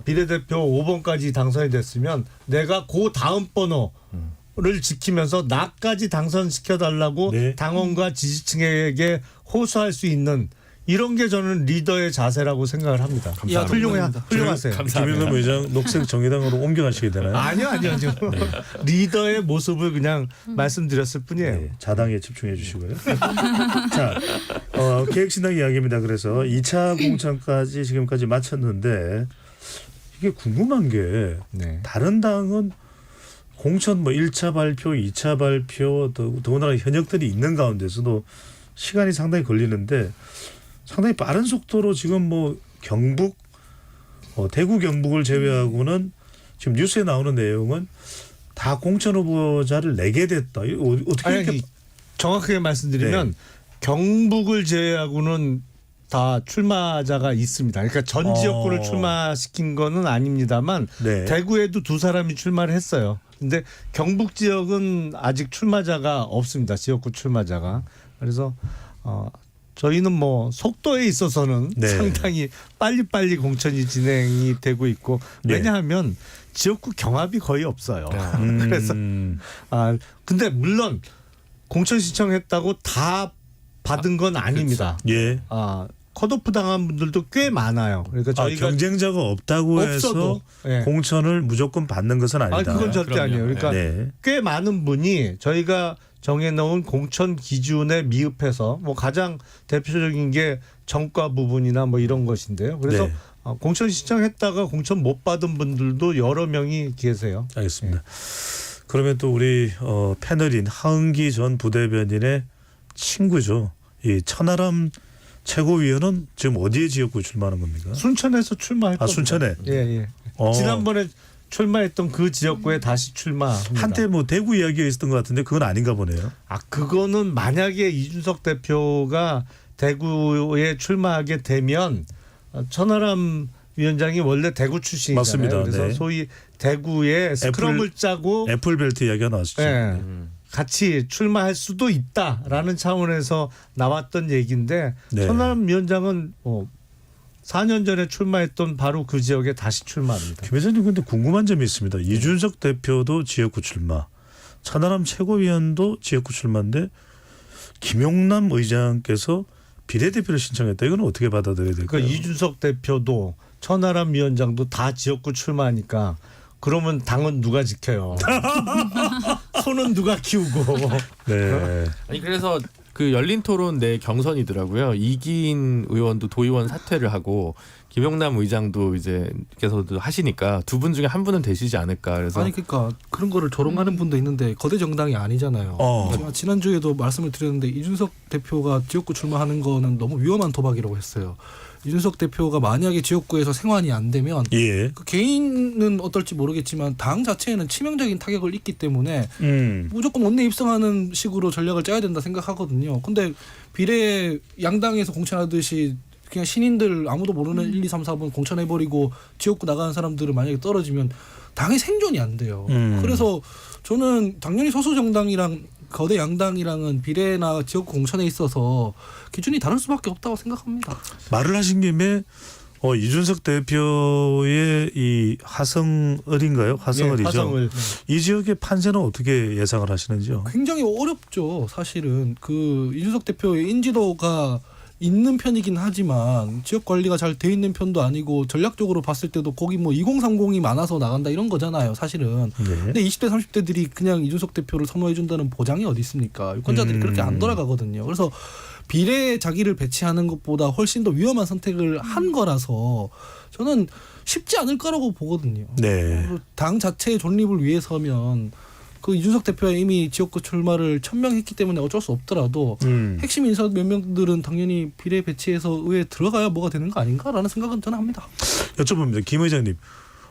비례대표 5번까지 당선이 됐으면 내가 그 다음 번호를 지키면서 나까지 당선시켜달라고 네. 당원과 지지층에게 호소할 수 있는 이런 게 저는 리더의 자세라고 생각을 합니다. 감사합니다. 훌륭하세요. 김일남 의장 녹색정의당으로 옮겨가시게 되나요? 아니요. 리더의 모습을 그냥 말씀드렸을 뿐이에요. 네, 자당에 집중해 주시고요. 자, 계획신당 이야기입니다. 그래서 2차 공천까지 지금까지 마쳤는데 이게 궁금한 게 네. 다른 당은 공천 뭐 1차 발표, 2차 발표 더군다나 현역들이 있는 가운데서도 시간이 상당히 걸리는데 상당히 빠른 속도로 지금 뭐 경북, 대구 경북을 제외하고는 지금 뉴스에 나오는 내용은 다 공천 후보자를 내게 됐다. 이거 어떻게 이렇게 아니, 정확하게 말씀드리면 네. 경북을 제외하고는 다 출마자가 있습니다. 그러니까 전 지역구를 출마시킨 거는 아닙니다만 네. 대구에도 2사람이 출마를 했어요. 근데 경북 지역은 아직 출마자가 없습니다. 지역구 출마자가. 그래서 저희는 뭐 속도에 있어서는 네. 상당히 빨리빨리 공천이 진행이 되고 있고 네. 왜냐하면 지역구 경합이 거의 없어요. 음. 그래서 근데 물론 공천 신청했다고 다 받은 건 아닙니다. 예. 컷오프 당한 분들도 꽤 많아요. 그러니까 저희가 경쟁자가 없다고 없어도, 해서 예. 공천을 무조건 받는 것은 아니다. 그건 절대 그럼요. 아니에요. 그러니까 네. 꽤 많은 분이 저희가 정해놓은 공천 기준에 미흡해서 뭐 가장 대표적인 게 정과 부분이나 뭐 이런 것인데요. 그래서 네. 공천 신청했다가 공천 못 받은 분들도 여러 명이 계세요. 알겠습니다. 그러면 또 우리 패널인 하은기 전 부대변인의 친구죠. 이 천하람 최고위원은 지금 어디에 지역구 출마하는 겁니까? 순천에서 출마할 겁니다. 순천에. 예. 지난번에 출마했던 그 지역구에 다시 출마합니다. 한때 뭐 대구 이야기가 있었던 것 같은데 그건 아닌가 보네요. 그거는 만약에 이준석 대표가 대구에 출마하게 되면 천하람 위원장이 원래 대구 출신이잖아요. 맞습니다. 그래서 네. 소위 대구에 스크럼을 짜고 애플벨트 이야기가 나왔죠. 예, 같이 출마할 수도 있다라는 차원에서 나왔던 얘기인데 네. 천하람 위원장은 4년 전에 출마했던 바로 그 지역에 다시 출마합니다. 김 회장님 근데 궁금한 점이 있습니다. 이준석 대표도 지역구 출마, 천하람 최고위원도 지역구 출마인데 김용남 의장께서 비례대표를 신청했다. 이건 어떻게 받아들여야 될까요? 그러니까 이준석 대표도 천하람 위원장도 다 지역구 출마하니까 그러면 당은 누가 지켜요? 손은 누가 키우고? 네. 아니 그래서 그 열린 토론 내 경선이더라고요. 이기인 의원도 도의원 사퇴를 하고 김용남 의장도 이제 께서도 하시니까 두 분 중에 한 분은 되시지 않을까. 그래서 아니 그러니까 그런 거를 조롱하는 분도 있는데 거대 정당이 아니잖아요. 제가 지난주에도 말씀을 드렸는데 이준석 대표가 지역구 출마하는 거는 너무 위험한 도박이라고 했어요. 이준석 대표가 만약에 지역구에서 생환이 안 되면 예. 그 개인은 어떨지 모르겠지만 당 자체에는 치명적인 타격을 입기 때문에 무조건 원내 입성하는 식으로 전략을 짜야 된다 생각하거든요. 근데 비례 양당에서 공천하듯이 그냥 신인들 아무도 모르는 1, 2, 3, 4분 공천해버리고 지역구 나가는 사람들은 만약에 떨어지면 당의 생존이 안 돼요. 그래서 저는 당연히 소수 정당이랑 거대 양당이랑은 비례나 지역구 공천에 있어서 기준이 다를 수밖에 없다고 생각합니다. 말을 하신 김에 이준석 대표의 이 화성을인가요? 화성을이죠. 화성을. 이 지역의 판세는 어떻게 예상을 하시는지요? 굉장히 어렵죠. 사실은 그 이준석 대표의 인지도가 있는 편이긴 하지만 지역 관리가 잘 돼 있는 편도 아니고 전략적으로 봤을 때도 거기 뭐 2030이 많아서 나간다 이런 거잖아요. 사실은. 네. 근데 20대 30대들이 그냥 이준석 대표를 선호해 준다는 보장이 어디 있습니까? 유권자들이 그렇게 안 돌아가거든요. 그래서 비례 자기를 배치하는 것보다 훨씬 더 위험한 선택을 한 거라서 저는 쉽지 않을 거라고 보거든요. 네. 당 자체의 존립을 위해서면 그 이준석 대표가 이미 지역구 출마를 천명했기 때문에 어쩔 수 없더라도 핵심 인사 몇 명들은 당연히 비례 배치해서 의회에 들어가야 뭐가 되는 거 아닌가라는 생각은 저는 합니다. 여쭤봅니다. 김 의장님.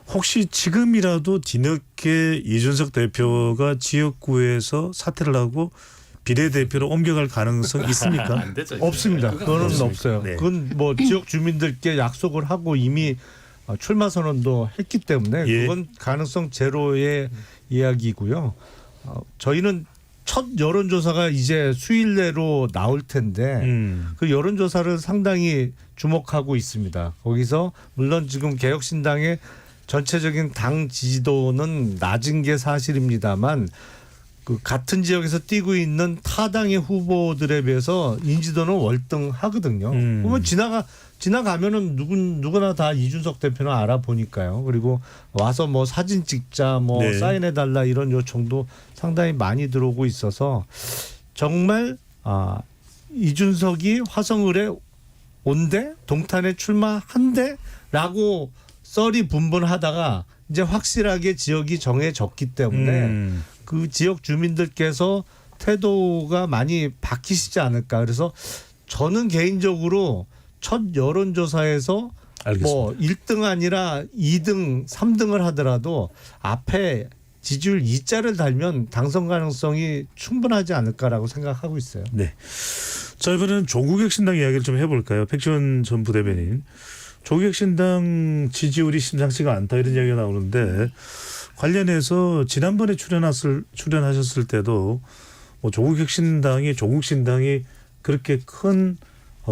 혹시 지금이라도 뒤늦게 이준석 대표가 지역구에서 사퇴를 하고 비례대표로 옮겨갈 가능성 있습니까? 안 되죠. 없습니다. 그거는 없어요. 네. 그건 뭐 지역 주민들께 약속을 하고 이미 출마 선언도 했기 때문에 예. 그건 가능성 제로의 이야기고요. 저희는 첫 여론조사가 이제 수일 내로 나올 텐데 그 여론조사를 상당히 주목하고 있습니다. 거기서 물론 지금 개혁신당의 전체적인 당 지지도는 낮은 게 사실입니다만 그 같은 지역에서 뛰고 있는 타당의 후보들에 비해서 인지도는 월등하거든요. 그러면 지나가면은 누구나 다 이준석 대표는 알아보니까요. 그리고 와서 뭐 사진 찍자, 뭐 네. 사인해달라 이런 요청도 상당히 많이 들어오고 있어서 정말 이준석이 화성을에 온대 동탄에 출마한대라고 썰이 분분하다가 이제 확실하게 지역이 정해졌기 때문에 그 지역 주민들께서 태도가 많이 바뀌시지 않을까. 그래서 저는 개인적으로 첫 여론조사에서 알겠습니다. 뭐 1등 아니라 2등, 3등을 하더라도 앞에 지지율 2자를 달면 당선 가능성이 충분하지 않을까라고 생각하고 있어요. 네. 자, 이번에는 조국혁신당 이야기를 좀 해볼까요? 백지원 전 부대변인. 조국혁신당 지지율이 심상치가 않다 이런 이야기가 나오는데 관련해서 지난번에 출연하셨을 때도 뭐 조국신당이 그렇게 큰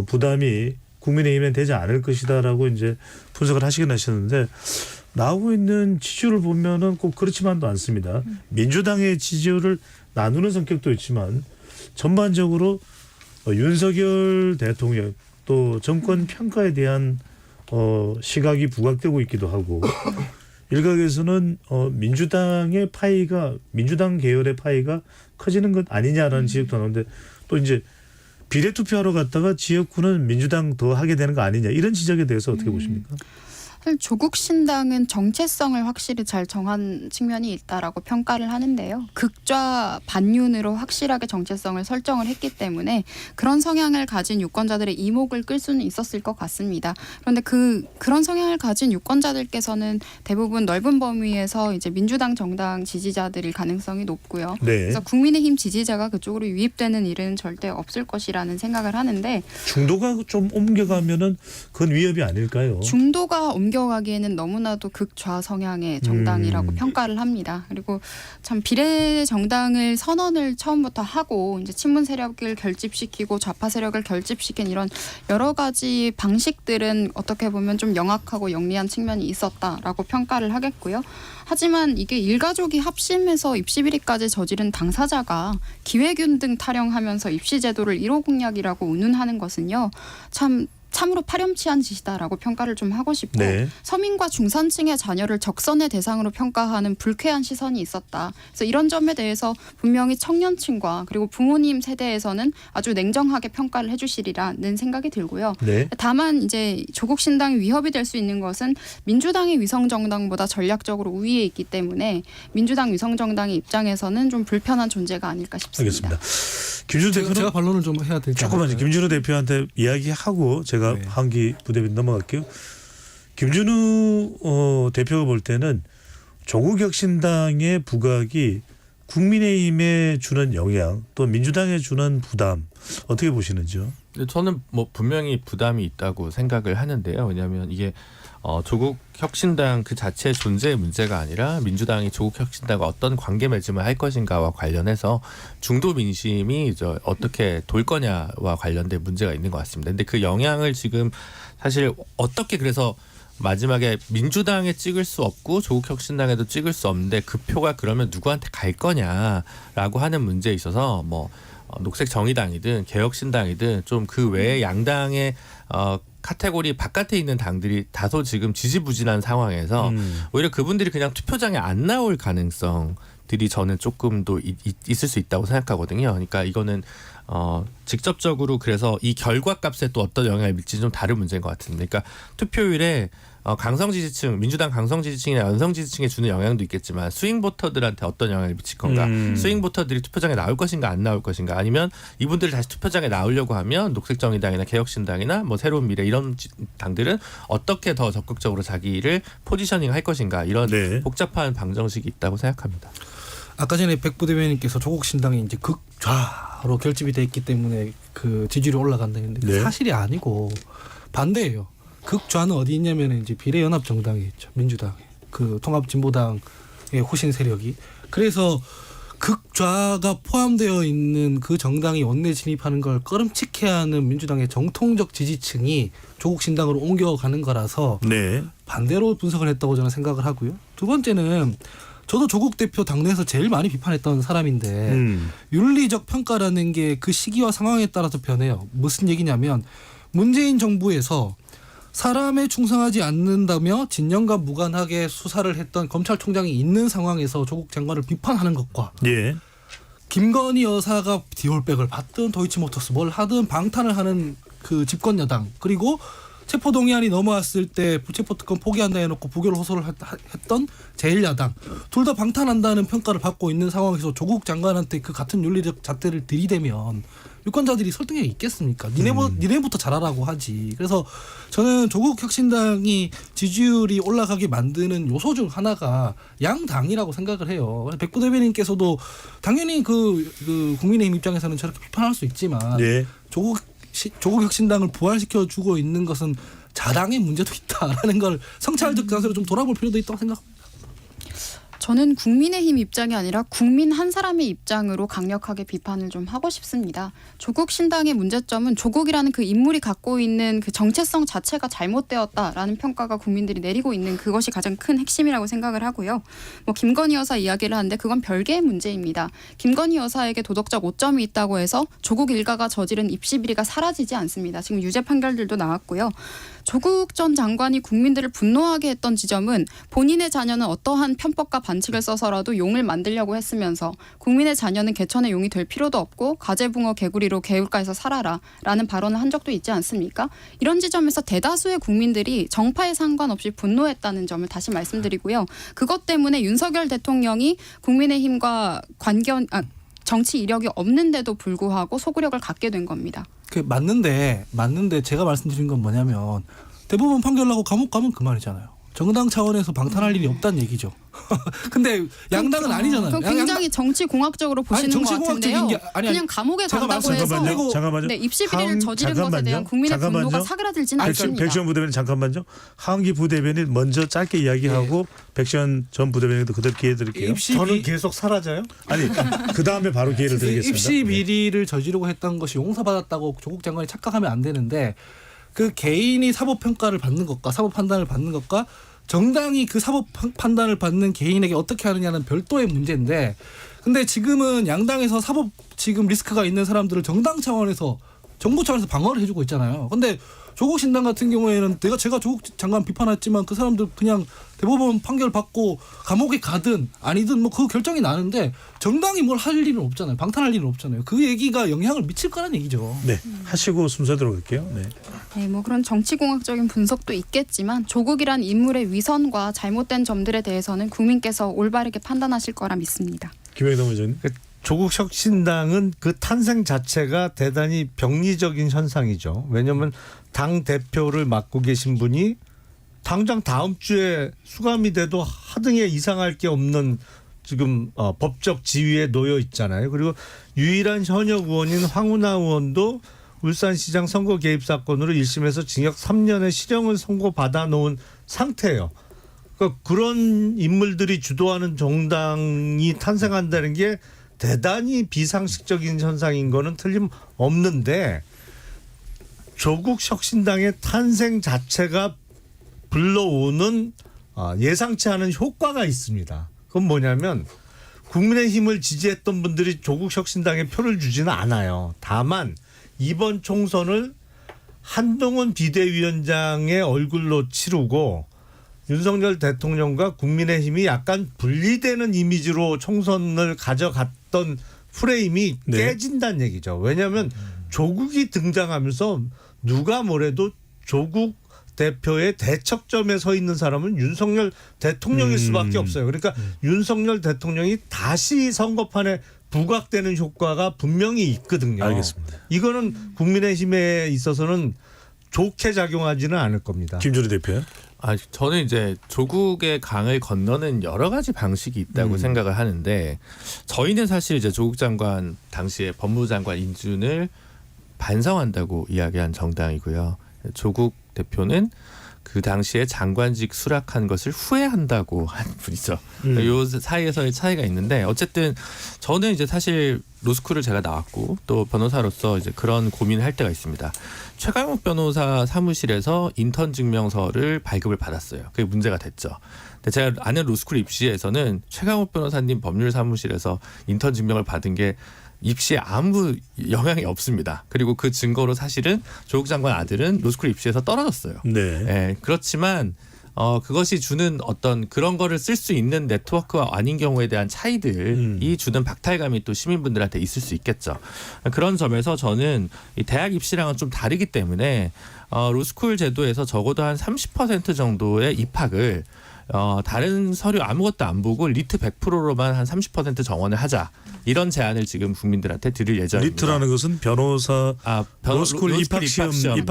부담이 국민의힘에 되지 않을 것이다라고 이제 분석을 하시긴 하셨는데 나오고 있는 지지율을 보면은 꼭 그렇지만도 않습니다. 민주당의 지지율을 나누는 성격도 있지만 전반적으로 윤석열 대통령 또 정권 평가에 대한 시각이 부각되고 있기도 하고 일각에서는 민주당의 파이가 민주당 계열의 파이가 커지는 것 아니냐라는 지적도 나오는데 또 이제 비례 투표하러 갔다가 지역구는 민주당 더 하게 되는 거 아니냐 이런 지적에 대해서 어떻게 보십니까? 사실 조국 신당은 정체성을 확실히 잘 정한 측면이 있다라고 평가를 하는데요. 극좌 반윤으로 확실하게 정체성을 설정을 했기 때문에 그런 성향을 가진 유권자들의 이목을 끌 수는 있었을 것 같습니다. 그런데 그런 성향을 가진 유권자들께서는 대부분 넓은 범위에서 이제 민주당 정당 지지자들일 가능성이 높고요. 네. 그래서 국민의힘 지지자가 그쪽으로 유입되는 일은 절대 없을 것이라는 생각을 하는데 중도가 좀 옮겨가면은 그건 위협이 아닐까요? 중도가 옮겨가기에는 너무나도 극좌 성향의 정당이라고 평가를 합니다. 그리고 참 비례 정당을 선언을 처음부터 하고 이제 친문 세력을 결집시키고 좌파 세력을 결집시킨 이런 여러 가지 방식들은 어떻게 보면 좀 영악하고 영리한 측면이 있었다라고 평가를 하겠고요. 하지만 이게 일가족이 합심해서 입시 비리까지 저지른 당사자가 기회균등 타령하면서 입시 제도를 1호 공약이라고 운운하는 것은요. 참으로 파렴치한 짓이다라고 평가를 좀 하고 싶고 네. 서민과 중산층의 자녀를 적선의 대상으로 평가하는 불쾌한 시선이 있었다. 그래서 이런 점에 대해서 분명히 청년층과 그리고 부모님 세대에서는 아주 냉정하게 평가를 해주시리라는 생각이 들고요. 네. 다만 이제 조국 신당이 위협이 될 수 있는 것은 민주당이 위성 정당보다 전략적으로 우위에 있기 때문에 민주당 위성 정당의 입장에서는 좀 불편한 존재가 아닐까 싶습니다. 알겠습니다. 김준우 제가 대표는 반론을 좀 해야 되지 조금만 않을까요? 김준우 대표한테 이야기하고 제가 네. 한기 부대변인 넘어갈게요. 김준우 대표가 볼 때는 조국 혁신당의 부각이 국민의힘에 주는 영향 또 민주당에 주는 부담 어떻게 보시는지요? 근데 저는 뭐 분명히 부담이 있다고 생각을 하는데요. 왜냐하면 이게 조국 혁신당 그 자체의 존재의 문제가 아니라 민주당이 조국 혁신당과 어떤 관계 맺음을 할 것인가와 관련해서 중도 민심이 어떻게 돌 거냐와 관련된 문제가 있는 것 같습니다. 근데 그 영향을 지금 사실 어떻게 그래서 마지막에 민주당에 찍을 수 없고 조국 혁신당에도 찍을 수 없는데 그 표가 그러면 누구한테 갈 거냐라고 하는 문제에 있어서 뭐 녹색 정의당이든 개혁신당이든 좀 그 외의 양당의 카테고리 바깥에 있는 당들이 다소 지금 지지부진한 상황에서 오히려 그분들이 그냥 투표장에 안 나올 가능성들이 저는 조금 더 있을 수 있다고 생각하거든요. 그러니까 이거는 직접적으로 그래서 이 결과값에 또 어떤 영향을 미칠지 좀 다른 문제인 것 같은데, 그러니까 투표율에 강성 지지층, 민주당 강성 지지층이나 연성 지지층에 주는 영향도 있겠지만 스윙 보터들한테 어떤 영향을 미칠 건가? 스윙 보터들이 투표장에 나올 것인가 안 나올 것인가? 아니면 이분들이 다시 투표장에 나오려고 하면 녹색정의당이나 개혁신당이나 뭐 새로운 미래 이런 당들은 어떻게 더 적극적으로 자기를 포지셔닝 할 것인가? 이런 네. 복잡한 방정식이 있다고 생각합니다. 아까 전에 백 부대변인께서 조국 신당이 이제 극좌로 결집이 돼 있기 때문에 그 지지율이 올라간다 했는데 네. 사실이 아니고 반대예요. 극좌는 어디 있냐면 이제 비례연합 정당이 있죠. 민주당, 그 통합진보당의 후신 세력이. 그래서 극좌가 포함되어 있는 그 정당이 원내 진입하는 걸 꺼름칙해하는 민주당의 정통적 지지층이 조국 신당으로 옮겨가는 거라서 네. 반대로 분석을 했다고 저는 생각을 하고요. 두 번째는 저도 조국 대표 당내에서 제일 많이 비판했던 사람인데 윤리적 평가라는 게 그 시기와 상황에 따라서 변해요. 무슨 얘기냐면 문재인 정부에서 사람에 충성하지 않는다며 진영과 무관하게 수사를 했던 검찰총장이 있는 상황에서 조국 장관을 비판하는 것과 예. 김건희 여사가 디올백을 받든 도이치모터스 뭘 하든 방탄을 하는 그 집권 여당, 그리고 체포동의안이 넘어왔을 때 불체포특권 포기한다 해놓고 부결 호소를 했던 제1야당, 둘 다 방탄한다는 평가를 받고 있는 상황에서 조국 장관한테 그 같은 윤리적 잣대를 들이대면 유권자들이 설득력이 있겠습니까? 니네부터 잘하라고 하지. 그래서 저는 조국 혁신당이 지지율이 올라가게 만드는 요소 중 하나가 양당이라고 생각을 해요. 백 부대변인께서도 당연히 그 국민의힘 입장에서는 저렇게 비판할 수 있지만 네. 조국 혁신당을 부활시켜 주고 있는 것은 자당의 문제도 있다라는 걸 성찰적 자세로 좀 돌아볼 필요도 있다고 생각합니다. 저는 국민의힘 입장이 아니라 국민 한 사람의 입장으로 강력하게 비판을 좀 하고 싶습니다. 조국 신당의 문제점은 조국이라는 그 인물이 갖고 있는 그 정체성 자체가 잘못되었다라는 평가가 국민들이 내리고 있는 그것이 가장 큰 핵심이라고 생각을 하고요. 뭐 김건희 여사 이야기를 하는데 그건 별개의 문제입니다. 김건희 여사에게 도덕적 오점이 있다고 해서 조국 일가가 저지른 입시 비리가 사라지지 않습니다. 지금 유죄 판결들도 나왔고요. 조국 전 장관이 국민들을 분노하게 했던 지점은 본인의 자녀는 어떠한 편법과 반칙을 써서라도 용을 만들려고 했으면서 국민의 자녀는 개천의 용이 될 필요도 없고 가재붕어 개구리로 개울가에서 살아라 라는 발언을 한 적도 있지 않습니까? 이런 지점에서 대다수의 국민들이 정파에 상관없이 분노했다는 점을 다시 말씀드리고요. 그것 때문에 윤석열 대통령이 국민의힘과 정치 이력이 없는데도 불구하고 소구력을 갖게 된 겁니다. 그 맞는데 제가 말씀드린 건 뭐냐면 대법원 판결 나고 감옥 가면 그만이잖아요. 정당 차원에서 방탄할 일이 없다는 얘기죠. 근데 양당은 아니잖아요. 그럼 굉장히 정치 공학적으로 보시는 것 정치공학적인 같은데요. 게 아니, 그냥 감옥에 제가 간다고 해서 잠깐만요. 네, 입시 비리를 저지른 것에 잠깐만요. 대한 국민의 분노가 잠깐만요. 사그라들지는 않습니다. 백시원 부대변인 잠깐만요. 하은기 부대변인 먼저 짧게 이야기하고 백시원 전 부대변인도 그대로 기회 드릴게요. 저는 계속 사라져요? 아니 그 다음에 바로 기회를 드리겠습니다. 입시 비리를 저지르고 했던 것이 용서받았다고 조국 장관이 착각하면 안 되는데 그 개인이 사법 평가를 받는 것과 사법 판단을 받는 것과 정당이 그 사법 판단을 받는 개인에게 어떻게 하느냐는 별도의 문제인데 근데 지금은 양당에서 사법 지금 리스크가 있는 사람들을 정당 차원에서 정부 차원에서 방어를 해주고 있잖아요. 근데 조국 신당 같은 경우에는 제가 조국 장관 비판했지만 그 사람들 그냥 대법원 판결 받고 감옥에 가든 아니든 뭐 그 결정이 나는데 정당이 뭘 할 일은 없잖아요. 방탄할 일은 없잖아요. 그 얘기가 영향을 미칠 거라는 얘기죠. 네, 하시고 순서대로 갈게요. 네. 네, 뭐 그런 정치공학적인 분석도 있겠지만 조국이란 인물의 위선과 잘못된 점들에 대해서는 국민께서 올바르게 판단하실 거라 믿습니다. 김영동 의원님. 조국 혁신당은 그 탄생 자체가 대단히 병리적인 현상이죠. 왜냐하면 당 대표를 맡고 계신 분이 당장 다음 주에 수감이 돼도 하등에 이상할 게 없는 지금 법적 지위에 놓여 있잖아요. 그리고 유일한 현역 의원인 황운하 의원도 울산시장 선거 개입 사건으로 1심에서 징역 3년의 실형을 선고받아 놓은 상태예요. 그러니까 그런 인물들이 주도하는 정당이 탄생한다는 게 대단히 비상식적인 현상인 거는 틀림없는데 조국 혁신당의 탄생 자체가 불러오는 예상치 않은 효과가 있습니다. 그건 뭐냐면 국민의힘을 지지했던 분들이 조국 혁신당에 표를 주지는 않아요. 다만 이번 총선을 한동훈 비대위원장의 얼굴로 치르고 윤석열 대통령과 국민의힘이 약간 분리되는 이미지로 총선을 가져갔던 프레임이 네. 깨진다는 얘기죠. 왜냐하면 조국이 등장하면서 누가 뭐래도 조국 대표의 대척점에 서 있는 사람은 윤석열 대통령일 수밖에 없어요. 그러니까 윤석열 대통령이 다시 선거판에 부각되는 효과가 분명히 있거든요. 알겠습니다. 이거는 국민의힘에 있어서는 좋게 작용하지는 않을 겁니다. 김준우 대표요. 저는 이제 조국의 강을 건너는 여러 가지 방식이 있다고 생각을 하는데 저희는 사실 이제 조국 장관 당시에 법무부 장관 인준을 반성한다고 이야기한 정당이고요. 조국 대표는 그 당시에 장관직 수락한 것을 후회한다고 한 분이죠. 요 사이에서의 차이가 있는데 어쨌든 저는 이제 사실 로스쿨을 제가 나왔고 또 변호사로서 이제 그런 고민을 할 때가 있습니다. 최강욱 변호사 사무실에서 인턴 증명서를 발급을 받았어요. 그게 문제가 됐죠. 근데 제가 아는 로스쿨 입시에서는 최강욱 변호사님 법률 사무실에서 인턴 증명을 받은 게 입시에 아무 영향이 없습니다. 그리고 그 증거로 사실은 조국 장관 아들은 로스쿨 입시에서 떨어졌어요. 네. 예, 그렇지만 그것이 주는 어떤 그런 거를 쓸 수 있는 네트워크가 아닌 경우에 대한 차이들이 주는 박탈감이 또 시민분들한테 있을 수 있겠죠. 그런 점에서 저는 이 대학 입시랑은 좀 다르기 때문에 로스쿨 제도에서 적어도 한 30% 정도의 입학을 다른 서류 아무것도 안 보고 리트 100%로만 한 30% 정원을 하자. 이런 제안을 지금 국민들한테 드릴 예정입니다. 리트라는 것은 변호사 로스쿨 로스쿨 입학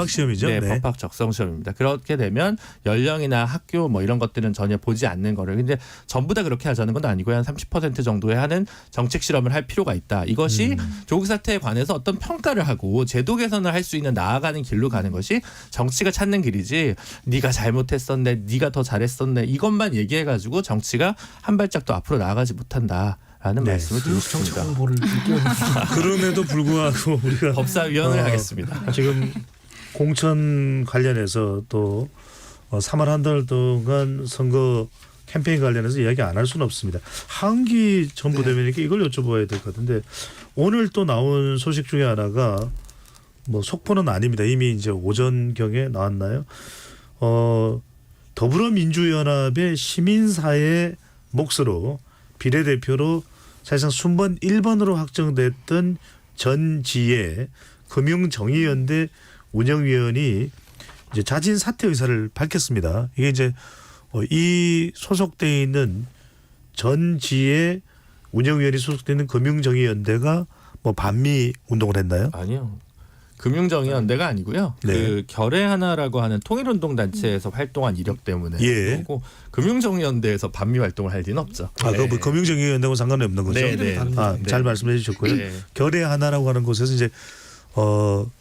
시험이죠. 네, 네. 법학 적성 시험입니다. 그렇게 되면 연령이나 학교 뭐 이런 것들은 전혀 보지 않는 거를 근데 전부 다 그렇게 하자는 건 아니고요. 한 30% 정도의 하는 정책 실험을 할 필요가 있다. 이것이 조국 사태에 관해서 어떤 평가를 하고 제도 개선을 할 수 있는 나아가는 길로 가는 것이 정치가 찾는 길이지. 네가 잘못했었네, 네가 더 잘했었네 이것만 얘기해가지고 정치가 한 발짝도 앞으로 나아가지 못한다. 라는 네. 말씀을 드리고 정치 싶습니다. 공부를 그럼에도 불구하고 우리가 법사위원을 하겠습니다. 지금 공천 관련해서 또 3월 한 달 동안 선거 캠페인 관련해서 이야기 안 할 수는 없습니다. 하은기 전 부대변인께 이걸 여쭤봐야 될 것 같은데 오늘 또 나온 소식 중에 하나가 뭐 속보는 아닙니다. 이미 이제 오전경에 나왔나요? 더불어민주연합의 시민사회 몫으로 비례대표로 사실상 순번 1번으로 확정됐던 전지혜 금융정의연대 운영위원이 이제 자진 사퇴 의사를 밝혔습니다. 이게 이제 이 소속돼 있는 전지혜 운영위원이 소속돼 있는 금융정의연대가 뭐 반미 운동을 했나요? 아니요. 금융정의연대가 아니고요. 네. 그 결의 하나라고 하는 통일운동 단체에서 활동한 이력 때문에 예. 그리고 금융정의연대에서 반미 활동을 할 리는 없죠. 그 뭐 금융정의연대하고 상관이 없는 거죠. 네, 네. 잘 말씀해 주셨고요. 네. 결의 하나라고 하는 곳에서 이제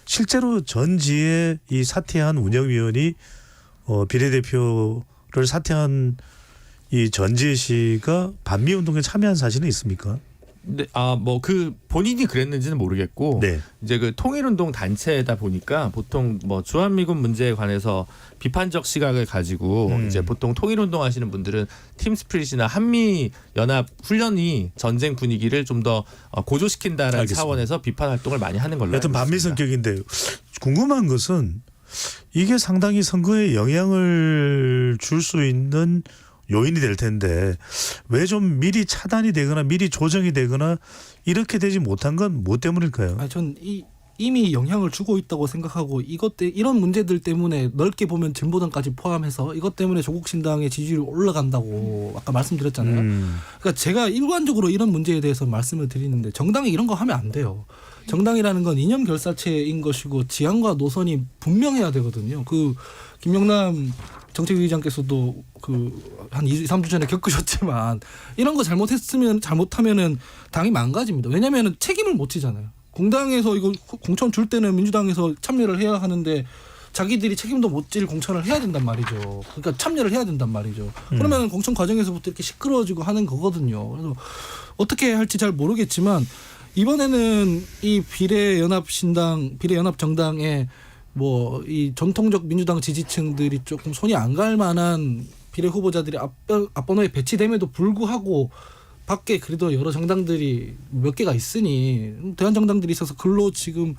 실제로 전지에 이 사퇴한 운영위원이 비례대표를 사퇴한 이 전지혜 씨가 반미 운동에 참여한 사실은 있습니까? 네, 뭐 그 본인이 그랬는지는 모르겠고 네. 이제 그 통일운동 단체다 보니까 보통 뭐 주한미군 문제에 관해서 비판적 시각을 가지고 이제 보통 통일운동 하시는 분들은 팀 스피릿이나 한미 연합 훈련이 전쟁 분위기를 좀 더 고조시킨다라는 알겠습니다. 차원에서 비판 활동을 많이 하는 걸로 여튼 알고 반미 있습니다. 성격인데 궁금한 것은 이게 상당히 선거에 영향을 줄 수 있는 요인이 될 텐데 왜 좀 미리 차단이 되거나 미리 조정이 되거나 이렇게 되지 못한 건 뭐 때문일까요? 아니 전 이미 영향을 주고 있다고 생각하고 이런 문제들 때문에 넓게 보면 진보당까지 포함해서 이것 때문에 조국 신당의 지지율이 올라간다고 아까 말씀드렸잖아요. 그러니까 제가 일관적으로 이런 문제에 대해서 말씀을 드리는데 정당이 이런 거 하면 안 돼요. 정당이라는 건 이념 결사체인 것이고 지향과 노선이 분명해야 되거든요. 그 김영남 정책위의장께서도 그 한 2-3주 전에 겪으셨지만 이런 거 잘못하면은 당이 망가집니다. 왜냐하면 책임을 못 지잖아요. 공당에서 이거 공천 줄 때는 민주당에서 참여를 해야 하는데 자기들이 책임도 못 질 공천을 해야 된단 말이죠. 그러니까 참여를 해야 된단 말이죠. 그러면 공천 과정에서부터 이렇게 시끄러워지고 하는 거거든요. 그래서 어떻게 할지 잘 모르겠지만 이번에는 이 비례연합 정당에 뭐 이 전통적 민주당 지지층들이 조금 손이 안 갈 만한 비례 후보자들이 앞번호에 배치됨에도 불구하고 밖에 그래도 여러 정당들이 몇 개가 있으니 대한 정당들이 있어서 글로 지금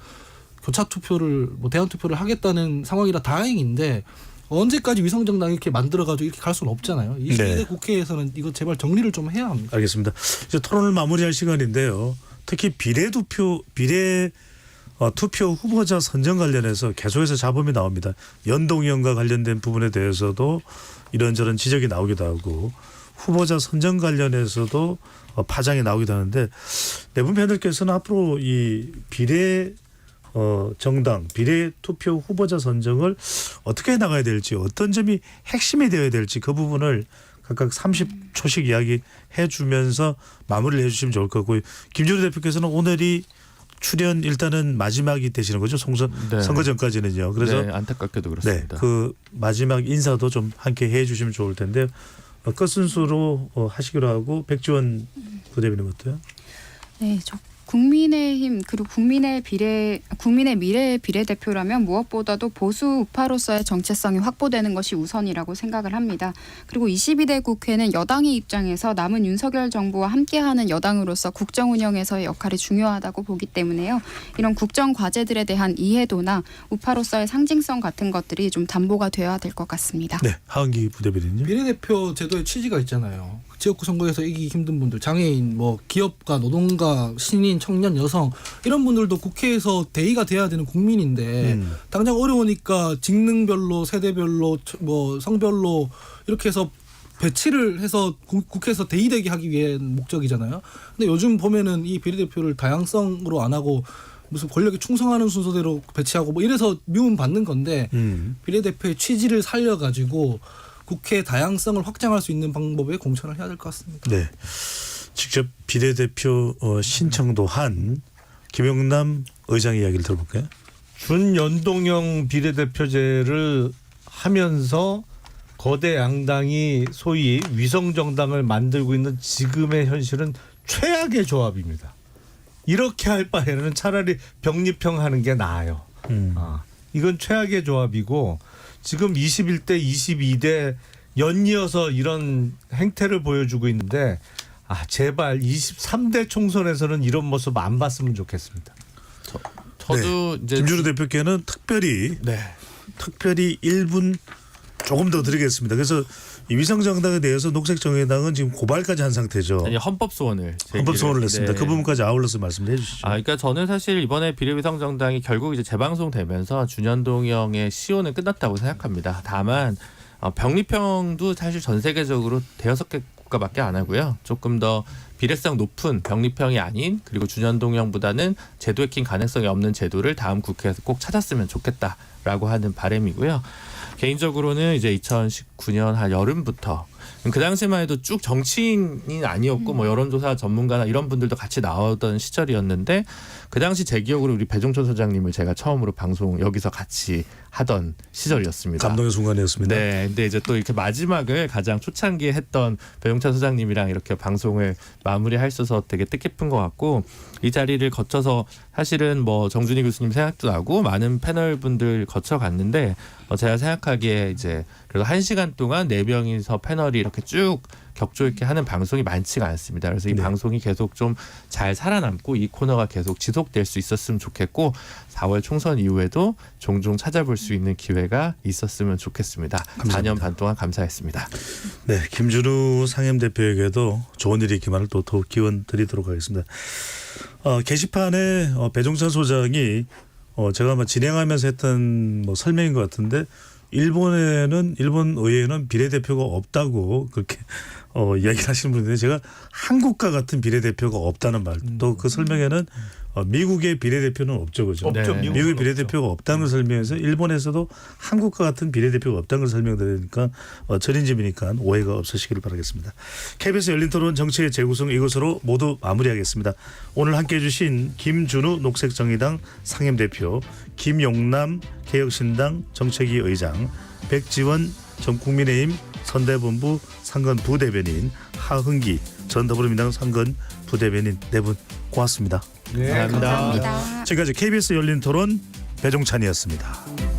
교차 투표를 뭐 대한 투표를 하겠다는 상황이라 다행인데 언제까지 위성 정당 이렇게 만들어 가지고 이렇게 갈 수는 없잖아요. 22대 네. 국회에서는 이거 제발 정리를 좀 해야 합니다. 알겠습니다. 이제 토론을 마무리할 시간인데요. 특히 투표 후보자 선정 관련해서 계속해서 잡음이 나옵니다. 연동형과 관련된 부분에 대해서도 이런저런 지적이 나오기도 하고 후보자 선정 관련해서도 파장이 나오기도 하는데 내분 패널께서는 앞으로 이 비례 투표 후보자 선정을 어떻게 해나가야 될지 어떤 점이 핵심이 되어야 될지 그 부분을 각각 30초씩 이야기해 주면서 마무리를 해 주시면 좋을 것 같고요. 김준우 대표께서는 오늘이 출연 일단은 마지막이 되시는 거죠. 네. 선거 전까지는요. 그래서 네, 안타깝게도 그렇습니다. 그 마지막 인사도 좀 함께 해 주시면 좋을 텐데 끝 순서로 하시기로 하고 백지원 부대변인 어때요? 네, 저 국민의힘 그리고 국민의 미래 비례대표라면 무엇보다도 보수 우파로서의 정체성이 확보되는 것이 우선이라고 생각을 합니다. 그리고 22대 국회는 여당의 입장에서 남은 윤석열 정부와 함께하는 여당으로서 국정 운영에서의 역할이 중요하다고 보기 때문에요. 이런 국정 과제들에 대한 이해도나 우파로서의 상징성 같은 것들이 좀 담보가 되어야 될 것 같습니다. 네, 하은기 부대변인요. 비례대표 제도의 취지가 있잖아요. 지역구 선거에서 이기기 힘든 분들, 장애인, 뭐 기업가, 노동가, 신인, 청년, 여성 이런 분들도 국회에서 대의가 돼야 되는 국민인데 당장 어려우니까 직능별로, 세대별로, 뭐 성별로 이렇게 해서 배치를 해서 국회에서 대의되게 하기 위한 목적이잖아요. 근데 요즘 보면은 이 비례대표를 다양성으로 안 하고 무슨 권력에 충성하는 순서대로 배치하고 뭐 이래서 미움 받는 건데 비례대표의 취지를 살려가지고 국회 다양성을 확장할 수 있는 방법에 공천을 해야 될 것 같습니다. 네, 직접 비례대표 신청도 한 김영남 의장 이야기를 들어볼까요? 준연동형 비례대표제를 하면서 거대 양당이 소위 위성정당을 만들고 있는 지금의 현실은 최악의 조합입니다. 이렇게 할 바에는 차라리 병립형하는 게 나아요. 이건 최악의 조합이고 지금 21대, 22대 연이어서 이런 행태를 보여주고 있는데 제발 23대 총선에서는 이런 모습 안 봤으면 좋겠습니다. 저도 이제 김준우 대표께는 특별히 1분 조금 더 드리겠습니다. 그래서 이 위성정당에 대해서 녹색정의당은 지금 고발까지 한 상태죠. 아니, 헌법 소원을 냈습니다. 네. 그 부분까지 아울러서 말씀해 주시죠. 그러니까 저는 사실 이번에 비례위성정당이 결국 이제 재방송되면서 준연동형의 시효는 끝났다고 생각합니다. 다만 병립형도 사실 전 세계적으로 5개 국가밖에 안 하고요. 조금 더 비례성 높은 병립형이 아닌 그리고 준연동형보다는 제도 해킹 가능성이 없는 제도를 다음 국회에서 꼭 찾았으면 좋겠다라고 하는 바람이고요. 개인적으로는 이제 2019년 한 여름부터 그 당시만 해도 쭉 정치인이 아니었고 뭐 여론조사 전문가나 이런 분들도 같이 나오던 시절이었는데 그 당시 제 기억으로 우리 배종천 소장님을 제가 처음으로 방송 여기서 같이 하던 시절이었습니다. 감동의 순간이었습니다. 네, 근데 이제 또 이렇게 마지막을 가장 초창기에 했던 배용찬 소장님이랑 이렇게 방송을 마무리할 수 있어서 되게 뜻깊은 것 같고 이 자리를 거쳐서 사실은 뭐 정준희 교수님 생각도 나고 많은 패널 분들 거쳐갔는데 제가 생각하기에 이제 그래도 1시간 동안 4명이서 패널이 이렇게 쭉 격조 있게 하는 방송이 많지가 않습니다. 그래서 이 네. 방송이 계속 좀 잘 살아남고 이 코너가 계속 지속될 수 있었으면 좋겠고 4월 총선 이후에도 종종 찾아볼 수 있는 기회가 있었으면 좋겠습니다. 감사합니다. 4년 반 동안 감사했습니다. 네, 김준우 상임대표에게도 좋은 일이 있기만을 또 더욱 기원 드리도록 하겠습니다. 게시판에 배종찬 소장이 제가 아마 진행하면서 했던 뭐 설명인 것 같은데 일본 의회에는 비례대표가 없다고 그렇게 이야기를 하시는 분인데 제가 한국과 같은 비례대표가 없다는 말 또 그 설명에는 미국의 비례대표는 없죠, 그죠? 없죠. 네. 미국의 비례대표가 없다는 걸 설명해서 일본에서도 한국과 같은 비례대표가 없다는 걸 설명드리니까 전인집이니까 오해가 없으시기를 바라겠습니다. KBS 열린토론 정치의 재구성 이것으로 모두 마무리하겠습니다. 오늘 함께해 주신 김준우 녹색정의당 상임대표, 김용남 개혁신당 정책위 의장, 백지원 전 국민의힘 선대본부 상근 부대변인, 하흥기 전 더불어민주당 상근 부대변인 네 분 고맙습니다. 네, 감사합니다. 감사합니다. 지금까지 KBS 열린토론 배종찬이었습니다.